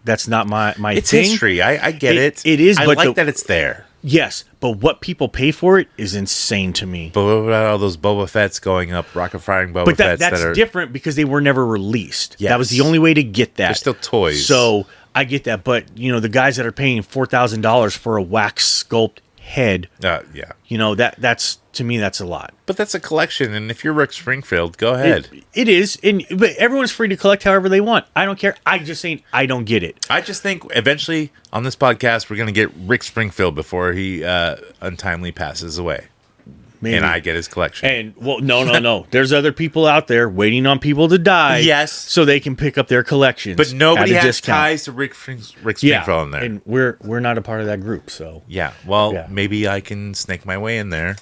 That's not my it's thing. History. I get it. It is. I but like that it's there. Yes, but what people pay for it is insane to me. But what about all those Boba Fett's going up, rocket firing Boba Fett's that's that are different because they were never released. Yes. That was the only way to get that. They're still toys. So I get that, but the guys that are paying $4,000 for a wax sculpt head, that's to me that's a lot. But that's a collection, and if you're Rick Springfield, go ahead. It is, but everyone's free to collect however they want. I don't care. I just saying I don't get it. I just think eventually on this podcast we're going to get Rick Springfield before he untimely passes away. Maybe. And I get his collection. And no. There's other people out there waiting on people to die. Yes, so they can pick up their collections. But nobody has ties to Rick Springfield in there. And we're not a part of that group. So maybe I can snake my way in there.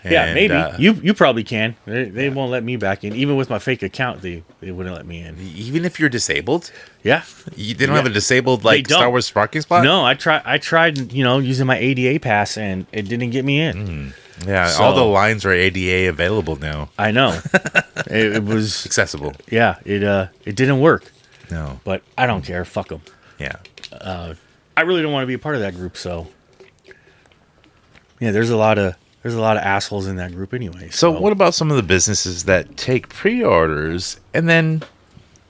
Maybe you probably can. They won't let me back in, even with my fake account. They wouldn't let me in, even if you're disabled. Yeah, they don't have a disabled Star Wars parking spot. No, I tried using my ADA pass, and it didn't get me in. Yeah, all the lines are ADA available now. I know. it was accessible. Yeah, it didn't work. No, but I don't care. Fuck them. Yeah, I really don't want to be a part of that group. So yeah, there's a lot of assholes in that group anyway. So what about some of the businesses that take pre-orders and then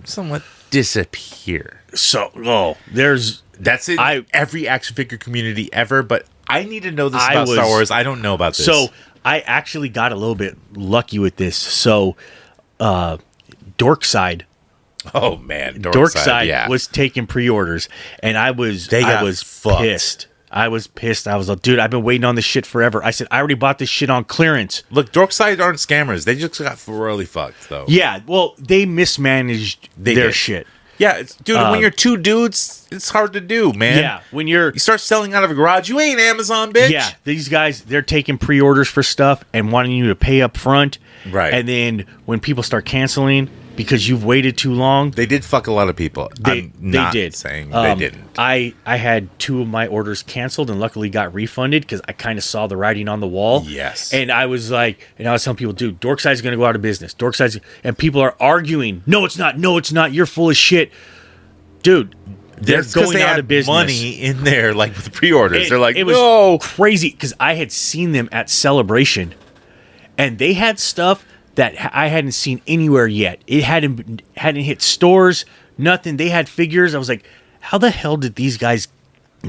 somewhat disappear? That's it. Every action figure community ever, but I need to know this about Star Wars. I don't know about this. So I actually got a little bit lucky with this. So Dorkside. Oh man, Dorkside was taking pre-orders, and I was pissed. I was pissed. I was like, dude, I've been waiting on this shit forever. I said, I already bought this shit on clearance. Look, Dorkside aren't scammers. They just got really fucked, though. Yeah, well, they mismanaged their shit. Yeah, dude, when you're two dudes, it's hard to do, man. Yeah, when you start selling out of a garage, you ain't Amazon, bitch. Yeah, these guys, they're taking pre-orders for stuff and wanting you to pay up front. Right. And then when people start canceling because you've waited too long. They did fuck a lot of people. They did. Saying they didn't. I had 2 of my orders canceled and luckily got refunded because I kind of saw the writing on the wall. Yes. And I was like, I was telling people, dude, Dorkside's going to go out of business. And people are arguing. No, it's not. No, it's not. You're full of shit. Dude, they're going out of business. Money in there, like with pre-orders. They're like, it was crazy because I had seen them at Celebration and they had stuff that I hadn't seen anywhere yet. It hadn't hit stores, nothing. They had figures. I was like, how the hell did these guys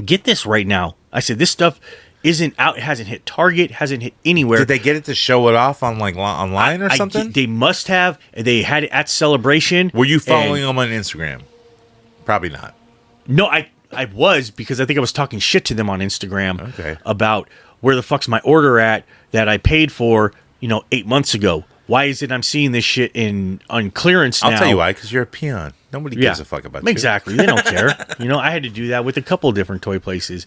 get this right now? I said, this stuff isn't out. It hasn't hit Target, hasn't hit anywhere. Did they get it to show it off on online or something? They must have. They had it at Celebration. Were you following them on Instagram? Probably not. No, I was because I think I was talking shit to them on Instagram about where the fuck's my order at that I paid for, 8 months ago. Why is it I'm seeing this shit on clearance now? I'll tell you why, because you're a peon. Nobody gives a fuck about you. Exactly. They don't care. I had to do that with a couple of different toy places.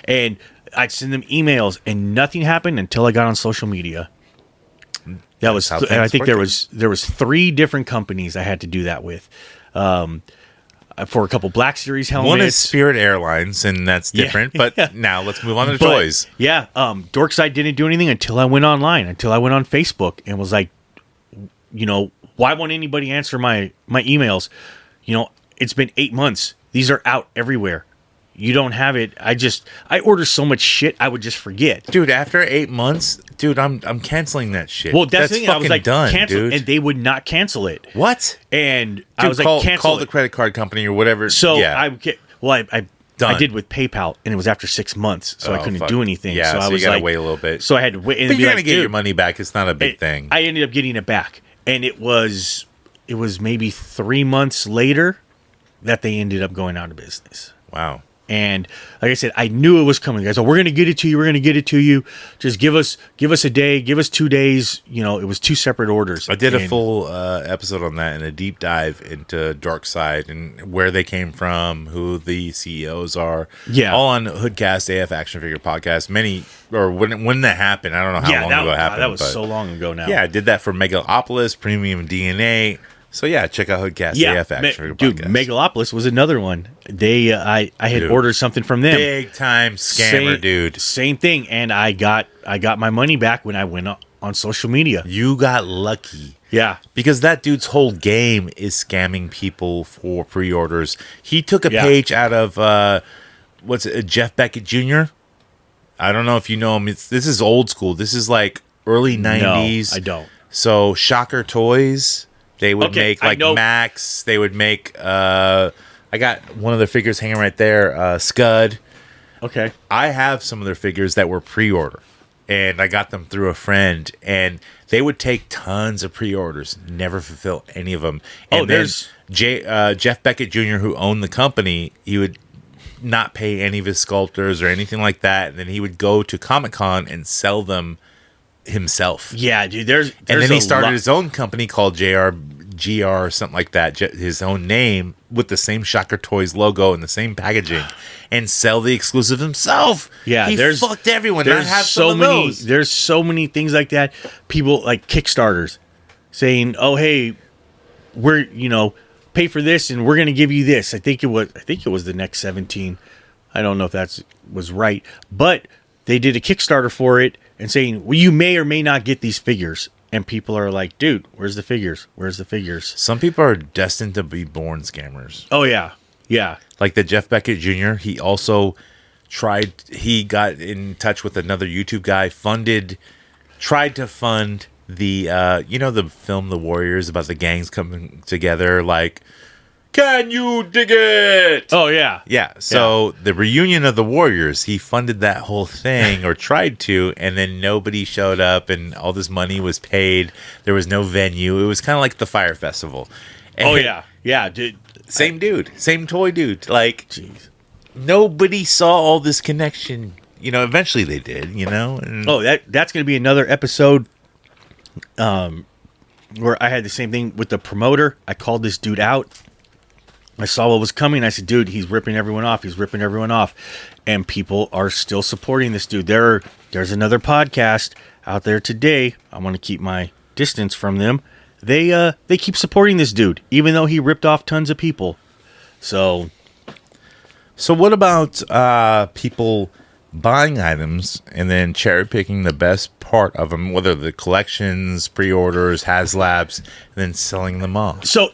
And I'd send them emails and nothing happened until I got on social media. That was and I think there was 3 different companies I had to do that with. For a couple Black Series helmets. One is Spirit Airlines, and that's different. But now let's move on to the toys. Yeah, Dorkside didn't do anything until I went online, until I went on Facebook and was like, why won't anybody answer my emails? it's been 8 months. These are out everywhere. You don't have it. I order so much shit, I would just forget. Dude, after 8 months, dude, I'm canceling that shit. Well, that's the thing. I was like, done, cancel, dude. and they would not cancel it. What? And I Dude, was like, cancel call it. the credit card company or whatever. So yeah. I did with PayPal, and it was after 6 months, so I couldn't fuck. do anything. Yeah, so I so was you gotta like, wait a little bit. So I had to wait. And But be you're like, gonna get dude, your money back. It's not a big thing. I ended up getting it back, and it was maybe 3 months later that they ended up going out of business. Wow. And like I said, I knew it was coming. Guys, we're gonna get it to you. We're gonna get it to you. Just give us a day. Give us 2 days. You know, it was 2 separate orders. I did a full episode on that and a deep dive into Dark Side and where they came from, who the CEOs are. Yeah, all on Hoodcast AF Action Figure Podcast. When that happened, I don't know how long ago it happened. That was so long ago now. Yeah, I did that for Megalopolis, Premium DNA. So yeah, check out Hoodcast AF Action Figure dude, Podcast. Megalopolis was another one. They I had ordered something from them. Big time scammer, dude. Same thing, and I got my money back when I went on social media. You got lucky. Yeah, because that dude's whole game is scamming people for pre-orders. He took a page out of Jeff Beckett Jr. I don't know if you know him. This is old school. This is like early 90s. No, I don't. So Shocker Toys, they would make like Max. They would make I got one of their figures hanging right there, Scud. Okay. I have some of their figures that were pre-order, and I got them through a friend, and they would take tons of pre-orders, never fulfill any of them. And there's Jeff Beckett Jr., who owned the company. He would not pay any of his sculptors or anything like that, and then he would go to Comic-Con and sell them himself. Yeah, dude. There's and then he started his own company called GR or something like that, his own name with the same Shocker Toys logo and the same packaging, and sell the exclusive himself. Yeah, he fucked everyone. There's so many. Those. There's so many things like that. People like Kickstarters saying, "Oh, hey, we're pay for this, and we're going to give you this." I think it was the next 17. I don't know if that was right, but they did a Kickstarter for it and saying, "Well, you may or may not get these figures." And people are like, "Dude, where's the figures? Where's the figures?" Some people are destined to be born scammers. Oh yeah, yeah. Like the Jeff Beckett Jr. He also tried. He got in touch with another YouTube guy. Tried to fund the the film The Warriors about the gangs coming together. Like, can you dig it? Oh yeah, yeah. So the reunion of the Warriors, he funded that whole thing or tried to, and then nobody showed up, and all this money was paid. There was no venue. It was kind of like the Fire Festival. And yeah, dude. Same toy dude. Like, jeez, nobody saw all this connection. Eventually they did. And that's going to be another episode. Where I had the same thing with the promoter. I called this dude out. I saw what was coming. I said, dude, he's ripping everyone off. He's ripping everyone off. And people are still supporting this dude. There's another podcast out there today. I want to keep my distance from them. They keep supporting this dude, even though he ripped off tons of people. So what about people buying items and then cherry picking the best part of them, whether the collections, pre-orders, HasLabs, and then selling them off? So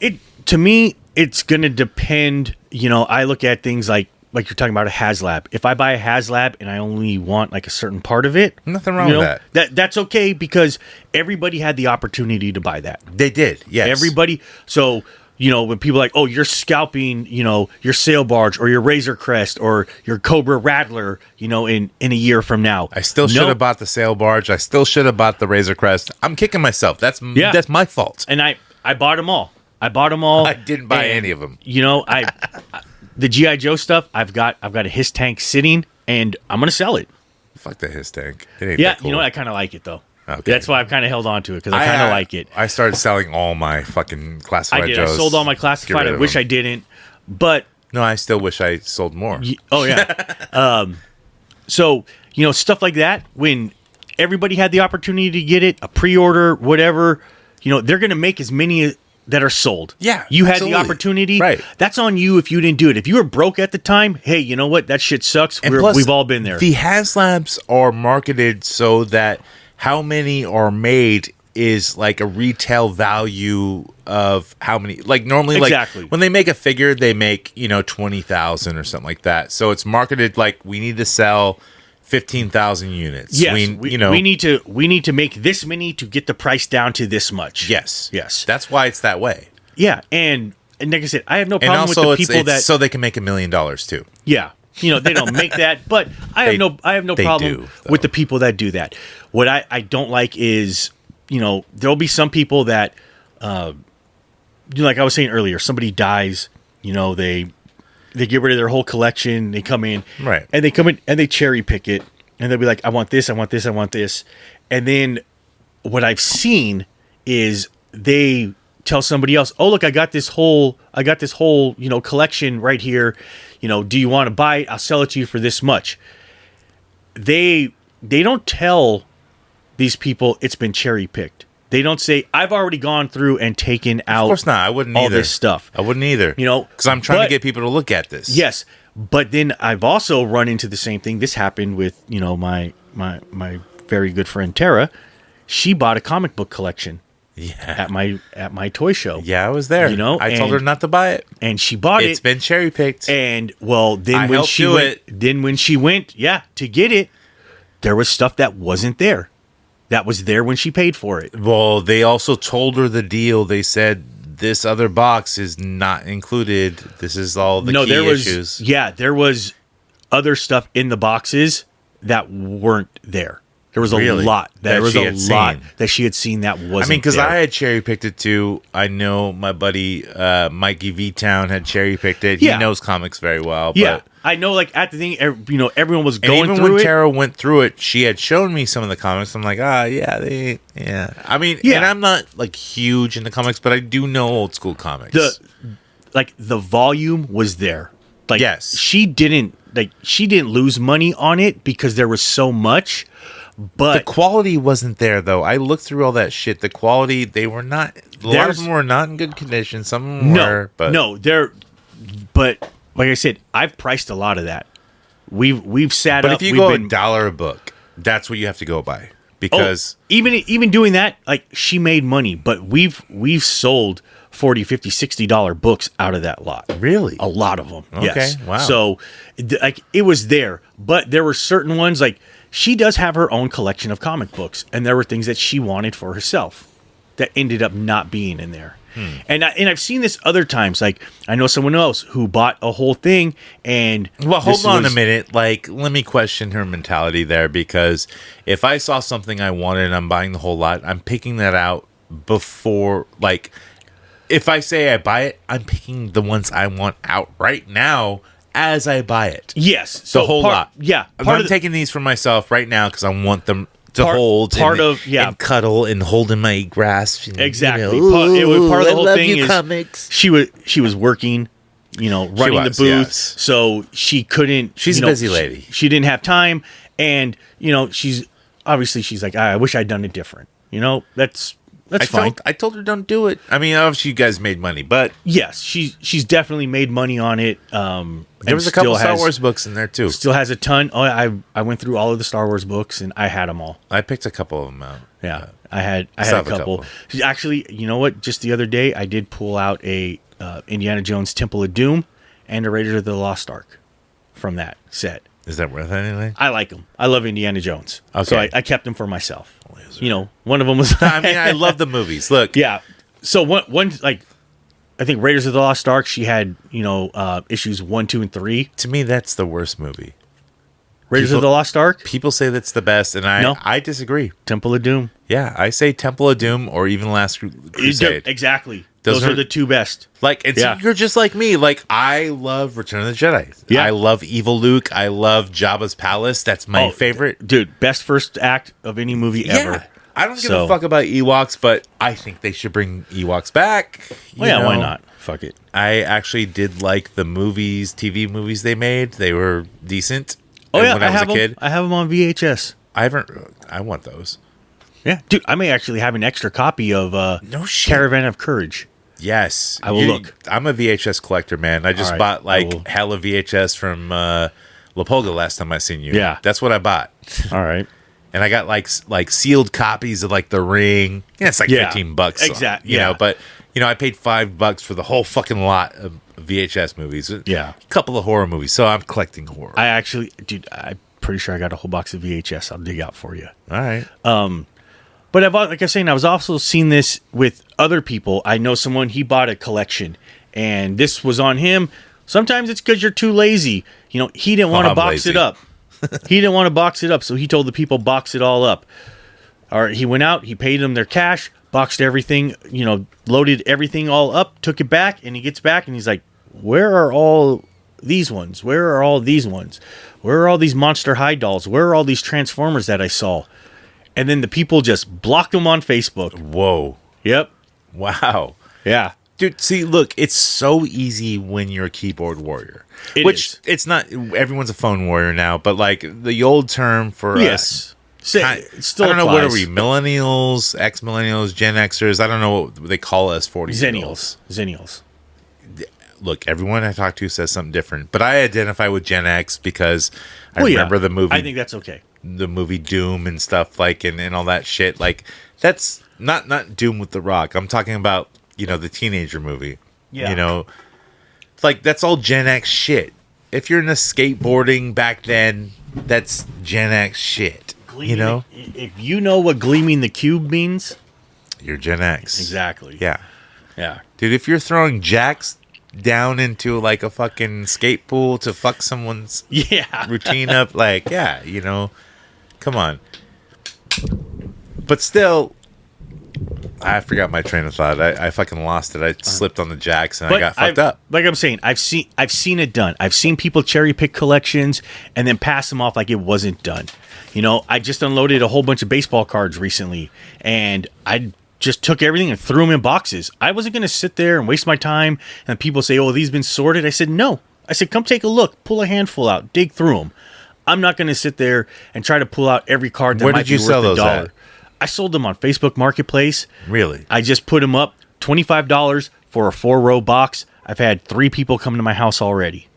to me, it's going to depend. I look at things like you're talking about a HasLab. If I buy a HasLab and I only want like a certain part of it, nothing wrong with that. That's okay because everybody had the opportunity to buy that. They did, yes. Everybody. So, when people are like, oh, you're scalping, your sail barge or your Razor Crest or your Cobra Rattler, in a year from now. I still should have bought the sail barge. I still should have bought the Razor Crest. I'm kicking myself. That's my fault. And I bought them all. I didn't buy any of them. The G.I. Joe stuff, I've got a His tank sitting, and I'm gonna sell it. Fuck the His tank. It ain't Yeah, that cool. I kind of like it though. Okay. That's why I've kind of held on to it because I kind of like it. I started selling all my fucking classified I did. Joes. I sold all my classified. I wish I didn't, but no, I still wish I sold more. Oh yeah. So stuff like that when everybody had the opportunity to get it, a pre-order, whatever. They're gonna make as many that are sold. Yeah, you had absolutely. the opportunity. Right. That's on you if you didn't do it. If you were broke at the time, hey, you know what? That shit sucks. Plus, we've all been there. The HasLabs are marketed so that how many are made is like a retail value of how many, like normally Exactly. like when they make a figure, they make, 20,000 or something like that. So it's marketed like we need to sell 15,000 units. Yes, we we need to make this many to get the price down to this much. Yes. Yes. That's why it's that way. Yeah, and like I said, I have no And problem with also the people it's that so they can make $1 million too. yeah, they don't make that, but I have no they problem do, with the people that do that. What I don't like is, there'll be some people that like I was saying earlier, somebody dies, they get rid of their whole collection, they come in, Right. and they come in and they cherry pick it, and they'll be like, I want this, I want this, I want this. And then what I've seen is they tell somebody else, oh, look, I got this whole collection right here. Do you want to buy it? I'll sell it to you for this much. They don't tell these people it's been cherry picked. They don't say, I've already gone through and taken out Of course not. I wouldn't all either. this stuff. I wouldn't either. Because I'm trying to get people to look at this. Yes, but then I've also run into the same thing. This happened with my very good friend Tara. She bought a comic book collection Yeah. at my toy show. Yeah, I was there. I told her not to buy it. And she bought It's it. been cherry picked. And well, then I when helped she do went, it. to get it, there was stuff that wasn't there. That was there when she paid for it. Well, they also told her the deal. They said this other box is not included. This is all the key there was issues. there was other stuff in the boxes that weren't there. There was a Really? lot. That There was she a had lot seen. that she had seen that wasn't. I mean, because there. I had cherry picked it too. I know my buddy Mikey V Town had cherry picked it. Yeah. He knows comics very well. Yeah, But, I know. Like at the thing, everyone was and going even through when it. Tara went through it, she had shown me some of the comics. I'm like, yeah. I mean, Yeah. and I'm not like huge into comics, but I do know old school comics. the volume was there. Like Yes. she didn't lose money on it because there was so much. The But quality wasn't there, though. I looked through all that shit. The quality, they were not. A lot of them were not in good condition. Some of them were, but But like I said, I've priced a lot of that. We've sat But up. if you we've go been, $1 a book, that's what you have to go by because even doing that, like she made money. But we've sold $40, $50, $60 books out of that lot. Really? A lot of them. Okay, Yes. wow. So like it was there, but there were certain ones like she does have her own collection of comic books, and there were things that she wanted for herself that ended up not being in there. And I've seen this other times. Like I know someone else who bought a whole thing, and Well, this hold on was- a minute. Like, let me question her mentality there because if I saw something I wanted and I'm buying the whole lot, I'm picking that out before, like, if I say I buy it, I'm picking the ones I want out right now as I buy it. Yes, The whole lot. Yeah, I'm taking these for myself right now because I want them to hold and cuddle and hold in my grasp. And, exactly. you know, Part of the I whole love thing you, is comics. she was working, running was, the booth, yes. so she couldn't. She's a busy lady. She didn't have time, and she's like, I wish I'd done it different. That's fine. I told her don't do it. I mean, obviously you guys made money, but Yes, she's definitely made money on it. there was a couple Star Wars books in there too. Still has a ton. Oh, I went through all of the Star Wars books and I had them all. I picked a couple of them out. Yeah, I had still a have a couple. couple. Actually, you know what? Just the other day, I did pull out a Indiana Jones Temple of Doom and a Raiders of the Lost Ark from that set. Is that worth anything? I like them. I love Indiana Jones. Okay. So I kept them for myself. One of them was. I mean, I love the movies. Look, Yeah. So one like, I think Raiders of the Lost Ark. She had issues 1, 2, and 3. to me, that's the worst movie. Raiders of the Lost Ark. People say that's the best, and No. I disagree. Temple of Doom. Yeah, I say Temple of Doom or even Last Crusade. Exactly. Those Those are- are the two best. Like, and Yeah. so you're just like me. Like, I love Return of the Jedi. Yeah. I love Evil Luke. I love Jabba's Palace. That's my favorite. Dude, best first act of any movie ever. I don't give So- a fuck about Ewoks, but I think they should bring Ewoks back. Well, yeah, You why know? not? Fuck it. I actually did like the TV movies they made. They were decent. Oh And yeah, when I I was have a kid, them. I have them on VHS. I want those. Yeah, dude, I may actually have an extra copy of No shit. Caravan of Courage. Yes, I will look. I'm a VHS collector, man. I just All right, bought I will. like hella VHS from La Polga last time I seen you. Yeah. that's what I bought. All right. and I got like sealed copies of like The Ring. Yeah, it's like $15. Exactly. You know, but I paid $5 for the whole fucking lot of VHS movies. Yeah. A couple of horror movies. So I'm collecting horror. I actually, dude, I'm pretty sure I got a whole box of VHS. I'll dig out for you. All right. But like I was saying, I was also seeing this with other people. I know someone, he bought a collection, and this was on him. Sometimes it's because you're too lazy. He didn't want to box it up. He didn't want to box it up, so he told the people, box it all up. Or he went out, he paid them their cash, boxed everything, loaded everything all up, took it back, and he gets back, and he's like, where are all these ones? Where are all these ones? Where are all these Monster High dolls? Where are all these Transformers that I saw? And then the people just blocked him on Facebook. Whoa. Yep. Wow. Yeah. Dude, see, look, it's so easy when you're a keyboard warrior. It's not, everyone's a phone warrior now, but like the old term for us. Still I don't know, what are we, millennials, ex-millennials, Gen Xers? I don't know what they call us, 40-year-olds. Zennials. Look, everyone I talk to says something different, but I identify with Gen X because I remember the movie. I think that's okay. The movie Doom and stuff like, and all that shit. Like, that's not Doom with The Rock. I'm talking about, the teenager movie. Yeah. Like, that's all Gen X shit. If you're into skateboarding back then, that's Gen X shit. If you know what gleaming the cube means, you're Gen X. Exactly. Yeah. Yeah. Dude, if you're throwing jacks down into like a fucking skate pool to fuck someone's routine up, like, come on. But still, I forgot my train of thought. I fucking lost it. I slipped on the jacks and I got fucked up. Like I'm saying, I've seen it done. I've seen people cherry pick collections and then pass them off like it wasn't done. I just unloaded a whole bunch of baseball cards recently, and I just took everything and threw them in boxes. I wasn't going to sit there and waste my time. And people say, "Oh, these been sorted." I said, "No." I said, "Come take a look. Pull a handful out. Dig through them." I'm not going to sit there and try to pull out every card that might be worth $1. I sold them on Facebook Marketplace. Really? I just put them up, $25 for a 4-row box. I've had 3 people come to my house already.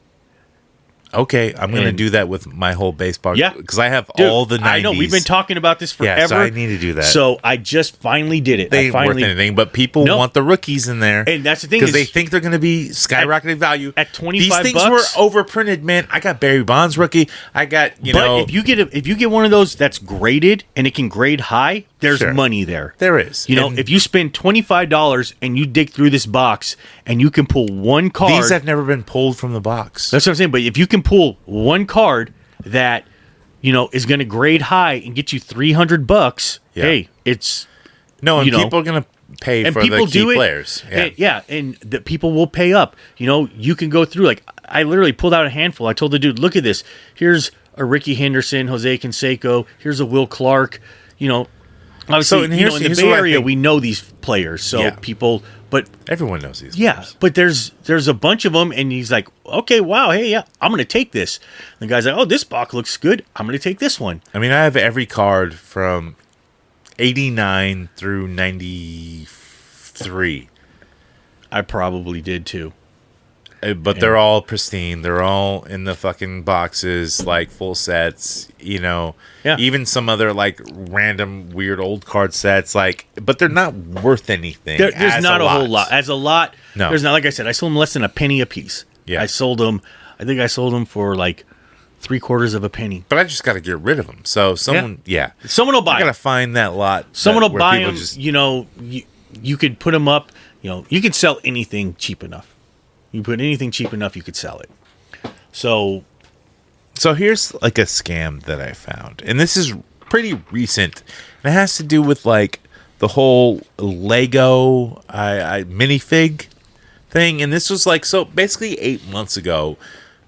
Okay, I'm going to do that with my whole baseball. Yeah. Because I have all the 90s. I know, we've been talking about this forever. Yeah, so I need to do that. So I just finally did it. They ain't worth anything, but people want the rookies in there. And that's the thing, because they think they're going to be skyrocketing value. At $25, these things were overprinted, man. I got Barry Bonds rookie. I got, But if you get one of those that's graded and it can grade high, there's money there. There is. If you spend $25 and you dig through this box and you can pull one card. These have never been pulled from the box. That's what I'm saying. But if you can pull one card that, is going to grade high and get you $300, hey, it's. No, and people are going to pay for the key players. And the people will pay up. You can go through, like, I literally pulled out a handful. I told the dude, look at this. Here's a Ricky Henderson, Jose Canseco. Here's a Will Clark. Obviously, in the Bay Area, we know these players. So people, but everyone knows these. Yeah, players. but there's a bunch of them, and he's like, okay, wow, hey, yeah, I'm gonna take this. And the guy's like, oh, this box looks good. I'm gonna take this one. I mean, I have every card from 89 through 93. I probably did too. But they're all pristine. They're all in the fucking boxes, like full sets, Even some other like random weird old card sets, but they're not worth anything. There's not a whole lot. As a lot, no. There's not, like I said, I sold them less than a penny a piece. Yeah. I think I sold them for like 3/4 of a penny. But I just got to get rid of them. So someone will buy. I got to find that lot. Someone will buy them. You could put them up. You could sell anything cheap enough. You put anything cheap enough, you could sell it. So here's like a scam that I found, and this is pretty recent. And it has to do with like the whole Lego minifig thing. And this was like, so basically 8 months ago,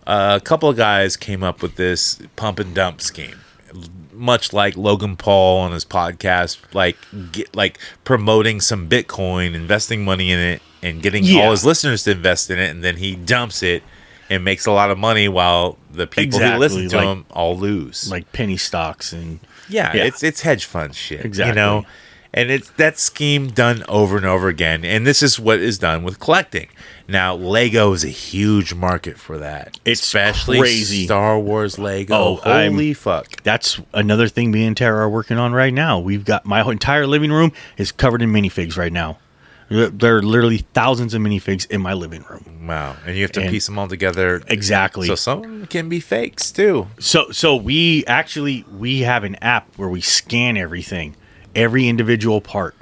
a couple of guys came up with this pump and dump scheme, much like Logan Paul on his podcast, like promoting some Bitcoin, investing money in it, and getting all his listeners to invest in it, and then he dumps it and makes a lot of money while the people who listen to him all lose. Like penny stocks and it's hedge fund shit. Exactly. And it's that scheme done over and over again. And this is what is done with collecting. Now, Lego is a huge market for that. It's especially crazy. Star Wars Lego. Oh, Holy fuck. That's another thing me and Tara are working on right now. We've got my entire living room is covered in minifigs right now. There are literally thousands of minifigs in my living room. Wow. And you have to piece them all together. Exactly. So some of them can be fakes too. So we have an app where we scan everything, every individual part,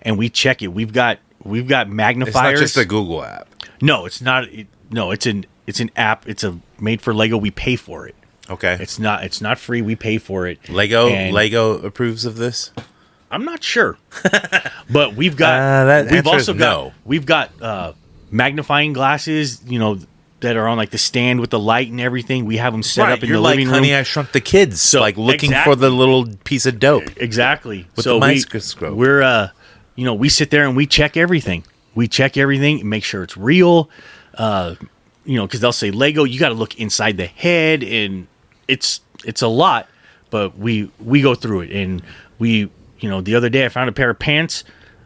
and we check it. We've got magnifiers. It's not just a Google app. No, it's not. It's an app. It's made for Lego. We pay for it. Okay. It's not free. We pay for it. Lego approves of this? I'm not sure, but we've got we've got magnifying glasses. That are on like the stand with the light and everything. We have them set up in You're the like living room. Honey, I Shrunk the Kids. So like looking exactly. for the little piece of dope. Exactly. With so the microscope. We're we sit there and we check everything. We check everything and make sure it's real. Because they'll say Lego, you got to look inside the head, and it's a lot. But we go through it, and we the other day I found a pair of pants.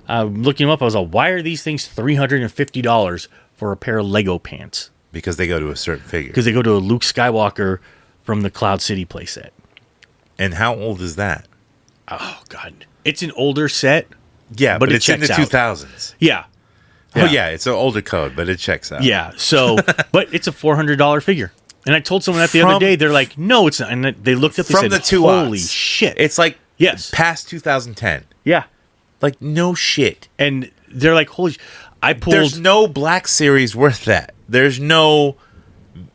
Looking them up, I was like, why are these things $350 for a pair of Lego pants? Because they go to a certain figure. Because they go to a Luke Skywalker from the Cloud City playset. And how old is that? Oh God, it's an older set. Yeah, but it's in the checks out. 2000s. Yeah. Oh yeah, it's an older code, but it checks out. Yeah. So, but it's a $400 figure. And I told someone that the other day. They're like, "No, it's not." And they looked up. They said, the two "Holy aughts. shit!" It's like past 2010. Yeah. Like no shit. And they're like, "Holy!" I pulled. There's no Black Series worth that. There's no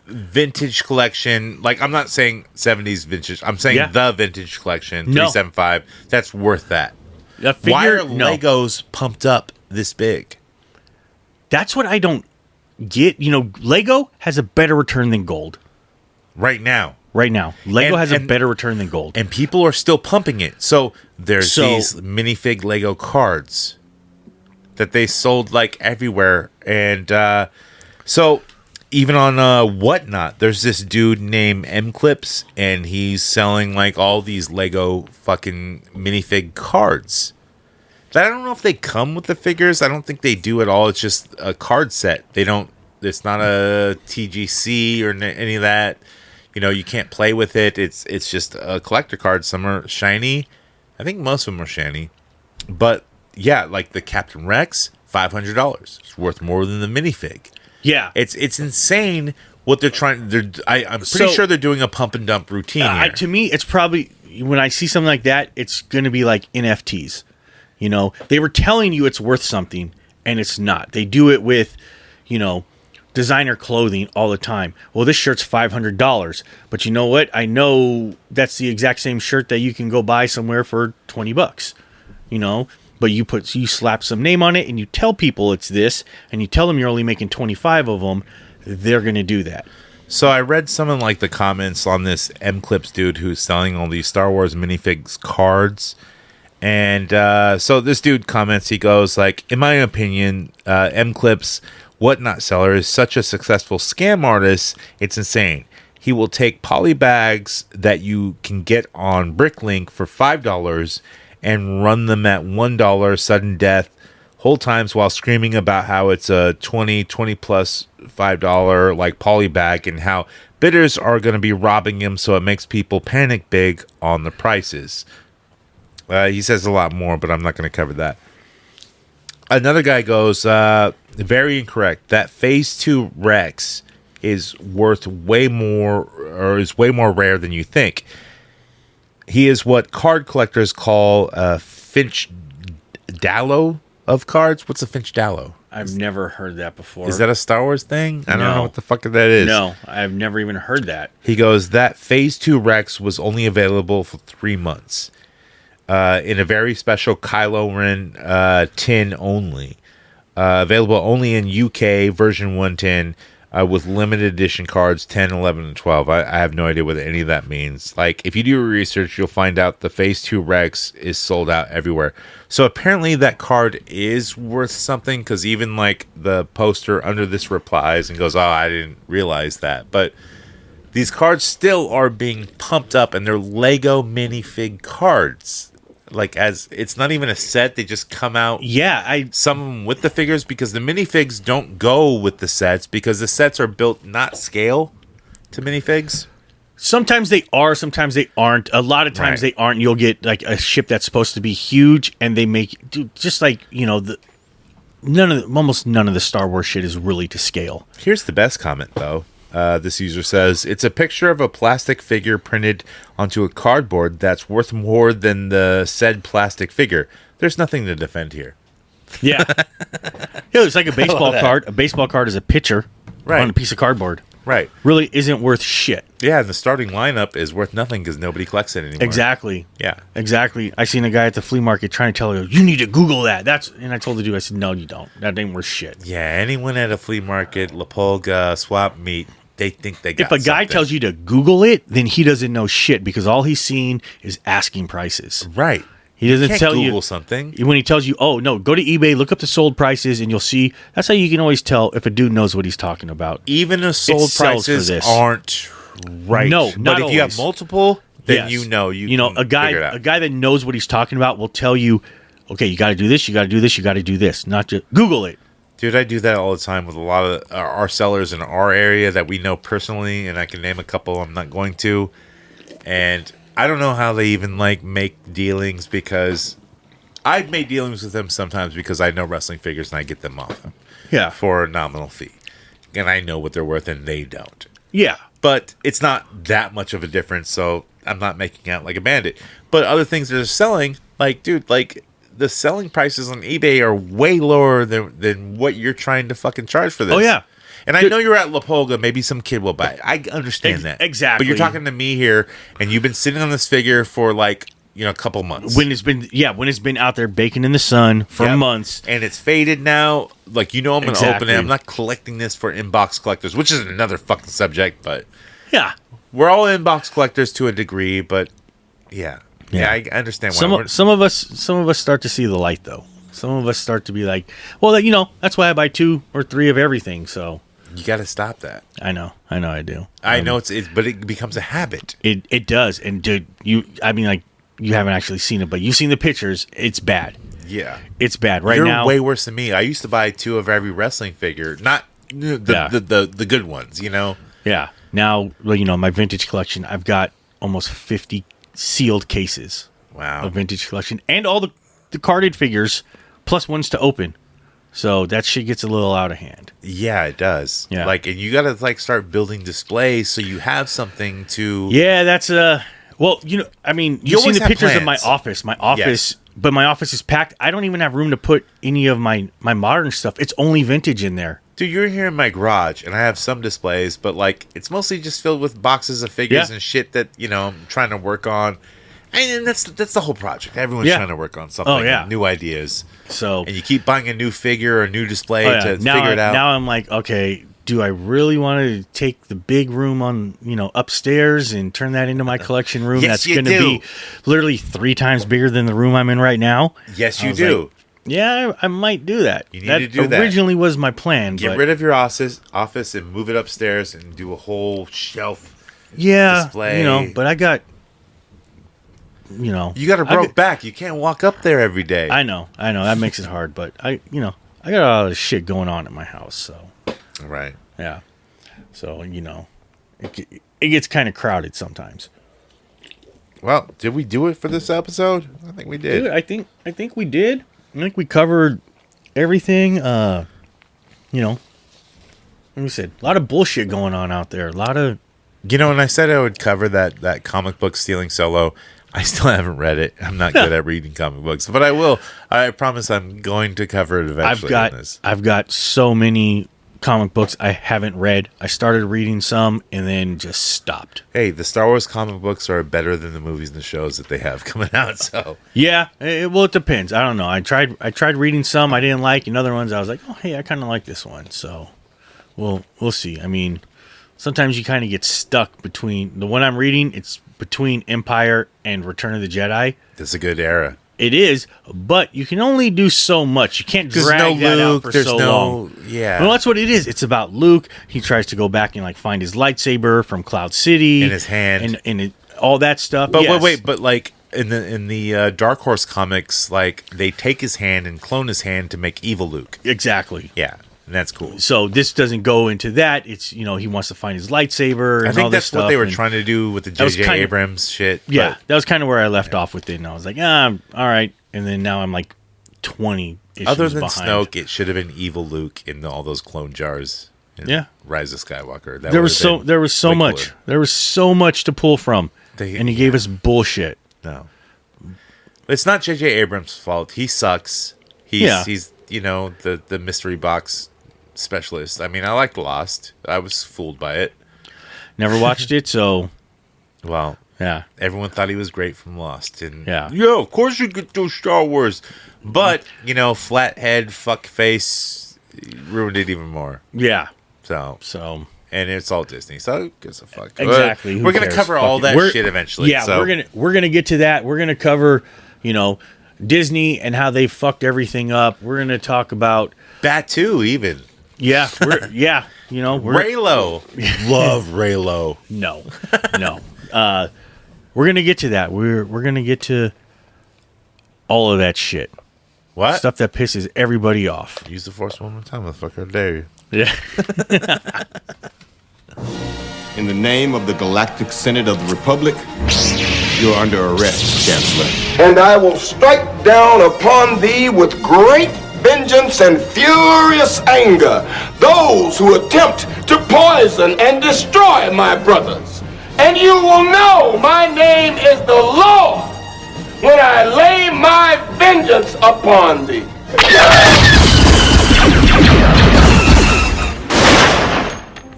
vintage collection. Like I'm not saying 70s vintage. I'm saying the vintage collection 375. That's worth that. Why are Legos pumped up this big? That's what I don't get. Lego has a better return than gold. Right now. Lego has a better return than gold. And people are still pumping it. So there's these minifig Lego cards that they sold like everywhere. And so even on Whatnot, there's this dude named M-Clips, and he's selling like all these Lego fucking minifig cards. I don't know if they come with the figures. I don't think they do at all. It's just a card set. It's not a TGC or any of that. You can't play with it. It's just a collector card. Some are shiny. I think most of them are shiny. But yeah, like the Captain Rex, $500. It's worth more than the minifig. Yeah, it's insane what they're trying. I'm pretty sure they're doing a pump and dump routine here. To me, it's probably when I see something like that, it's going to be like NFTs. They were telling you it's worth something, and it's not. They do it with, designer clothing all the time. Well, this shirt's $500, but you know what? I know that's the exact same shirt that you can go buy somewhere for $20. But you slap some name on it, and you tell people it's this, and you tell them you're only making 25 of them. They're going to do that. So I read some of like the comments on this M-Clips dude who's selling all these Star Wars minifigs cards. And so this dude comments, he goes like, in my opinion, M-Clips Whatnot seller is such a successful scam artist, it's insane. He will take poly bags that you can get on Bricklink for $5 and run them at $1 sudden death whole times while screaming about how it's a 20 plus $5 like poly bag and how bidders are going to be robbing him, so it makes people panic big on the prices. He says a lot more, but I'm not going to cover that. Another guy goes, very incorrect. That Phase 2 Rex is worth way more, or is way more rare than you think. He is what card collectors call a Finch Dallo of cards. What's a Finch Dallo? I've never heard that before. Is that a Star Wars thing? I don't know what the fuck that is. No, I've never even heard that. He goes, that Phase 2 Rex was only available for 3 months. In a very special Kylo Ren tin only. Available only in UK version 110 with limited edition cards 10, 11, and 12. I have no idea what any of that means. Like, if you do your research, you'll find out the Phase 2 Rex is sold out everywhere. So apparently that card is worth something, because even like the poster under this replies and goes, oh, I didn't realize that. But these cards still are being pumped up, and they're Lego minifig cards. Like, as it's not even a set, they just come out. Yeah, some of them with the figures, because the minifigs don't go with the sets, because the sets are built not scale to minifigs. Sometimes they are, sometimes they aren't. A lot of times they aren't. You'll get like a ship that's supposed to be huge, and they make just like almost none of the Star Wars shit is really to scale. Here's the best comment though. This user says, it's a picture of a plastic figure printed onto a cardboard that's worth more than the said plastic figure. There's nothing to defend here. Yeah. It's like a baseball card. A baseball card is a pitcher on a piece of cardboard. Right. Really isn't worth shit. Yeah, and the starting lineup is worth nothing because nobody collects it anymore. Exactly. Yeah. Exactly. I seen a guy at the flea market trying to tell her, you need to Google that. And I told the dude, I said, no, you don't. That ain't worth shit. Yeah, anyone at a flea market, La Pulga, swap meet, they think they got If a guy something. tells you to Google it, then he doesn't know shit because all he's seen is asking prices. Right. He doesn't can't tell Google you something. When he tells you, oh, no, go to eBay, look up the sold prices, and you'll see. That's how you can always tell if a dude knows what he's talking about. Even the sold sells for prices this. aren't right. No, but not if you have always. multiple, then Yes. a guy that knows what he's talking about will tell you, okay, you got to do this, you got to do this, you got to do this. Not just Google it. Dude, I do that all the time with a lot of our sellers in our area that we know personally, and I can name a couple. I'm not going to, and I don't know how they even like make dealings, because I've made dealings with them sometimes because I know wrestling figures and I get them off them. Yeah. For a nominal fee. And I know what they're worth and they don't. Yeah. But it's not that much of a difference, so I'm not making out like a bandit. But other things that are selling, like, dude, like, the selling prices on eBay are way lower than what you're trying to fucking charge for this. Oh, yeah. And I know you're at La Pulga, maybe some kid will buy it. I understand that. Exactly. But you're talking to me here, and you've been sitting on this figure for, like, a couple months. When it's been out there baking in the sun for months. And it's faded now. Like, I'm going to open it. I'm not collecting this for inbox collectors, which is another fucking subject, but yeah. We're all inbox collectors to a degree, but yeah. Yeah, I understand why. Some of us start to see the light, though. Some of us start to be like, well, that's why I buy 2 or 3 of everything. So you got to stop that. I know, I do. I know but it becomes a habit. It does, and dude, you haven't actually seen it, but you've seen the pictures. It's bad. Yeah, it's bad You're now. Way worse than me. I used to buy 2 of every wrestling figure, not the good ones. Yeah. Now, my vintage collection, I've got almost 50 sealed cases. Wow. Of vintage collection, and all the carded figures, plus ones to open. So that shit gets a little out of hand. Yeah, it does. Yeah. And you got to start building displays so you have something to. Yeah, that's well, you've seen the pictures of my office. Yes. But my office is packed. I don't even have room to put any of my modern stuff. It's only vintage in there. Dude, you're here in my garage, and I have some displays, but it's mostly just filled with boxes of figures and shit that I'm trying to work on. And that's the whole project. Everyone's trying to work on something, new ideas. So, and you keep buying a new figure or a new display to figure it out. Now I'm like, okay, do I really want to take the big room on upstairs and turn that into my collection room? Yes, that's going to be literally 3 times bigger than the room I'm in right now. Yes, you do. Like, yeah, I might do that. You need to do that. Originally was my plan. Get rid of your office and move it upstairs and do a whole shelf display. But I got, you got a broke back. You can't walk up there every day. I know. That makes it hard. But I got a lot of shit going on at my house. So, right. Yeah. So it gets kind of crowded sometimes. Well, did we do it for this episode? I think we did. Dude, I think we did. I think we covered everything. Like we said, a lot of bullshit going on out there. A lot of, when I said I would cover that comic book stealing solo, I still haven't read it. I'm not good at reading comic books, but I will. I promise I'm going to cover it eventually. I've got so many comic books I haven't read. I started reading some and then just stopped. Hey, the Star Wars comic books are better than the movies and the shows that they have coming out. So yeah, it depends. I don't know. I tried reading some I didn't like, and other ones I was like, oh hey, I kind of like this one. So we'll see. Sometimes you kind of get stuck between the one I'm reading. It's between Empire and Return of the Jedi. That's a good era. It is, but you can only do so much. You can't drag that out for so long. Yeah. Well, that's what it is. It's about Luke. He tries to go back and find his lightsaber from Cloud City in his hand and all that stuff. But wait, but in the Dark Horse comics, like they take his hand and clone his hand to make evil Luke. Exactly. Yeah, and that's cool. So this doesn't go into that. It's he wants to find his lightsaber. I and think all that's this stuff, what they were and trying to do with the J.J. Abrams shit. Yeah, but that was kind of where I left off with it, and I was like, all right. And then now I'm like 20 issues other than behind. Snoke, it should have been evil Luke in all those clone jars. In Yeah. Rise of Skywalker. That there would was have been there was so way much. cooler. There was so much to pull from, and he gave us bullshit. No, it's not J.J. Abrams' fault. He sucks. He's the mystery box specialist. I mean, I liked Lost. I was fooled by it. Never watched it, so Well, yeah. everyone thought he was great from Lost, and Yeah. of course you could do Star Wars, but flathead fuck face ruined it even more. Yeah. So. And it's all Disney, so who gives a fuck? Exactly. Who We're gonna cares? cover Fuck all it. that shit eventually. Yeah, so. we're gonna get to that. We're gonna cover, Disney and how they fucked everything up. We're gonna talk about Batu even. Yeah, we're Raylo. Love Raylo. No. We're gonna get to that. We're gonna get to all of that shit. What? Stuff that pisses everybody off. Use the Force one more time, motherfucker. I dare you. Yeah. In the name of the Galactic Senate of the Republic, you're under arrest, Chancellor. And I will strike down upon thee with great vengeance and furious anger those who attempt to poison and destroy my brothers. And you will know my name is the Lord when I lay my vengeance upon thee.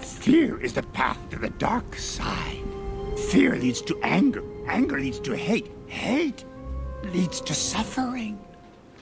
Fear is the path to the dark side. Fear leads to anger. Anger leads to hate. Hate leads to suffering.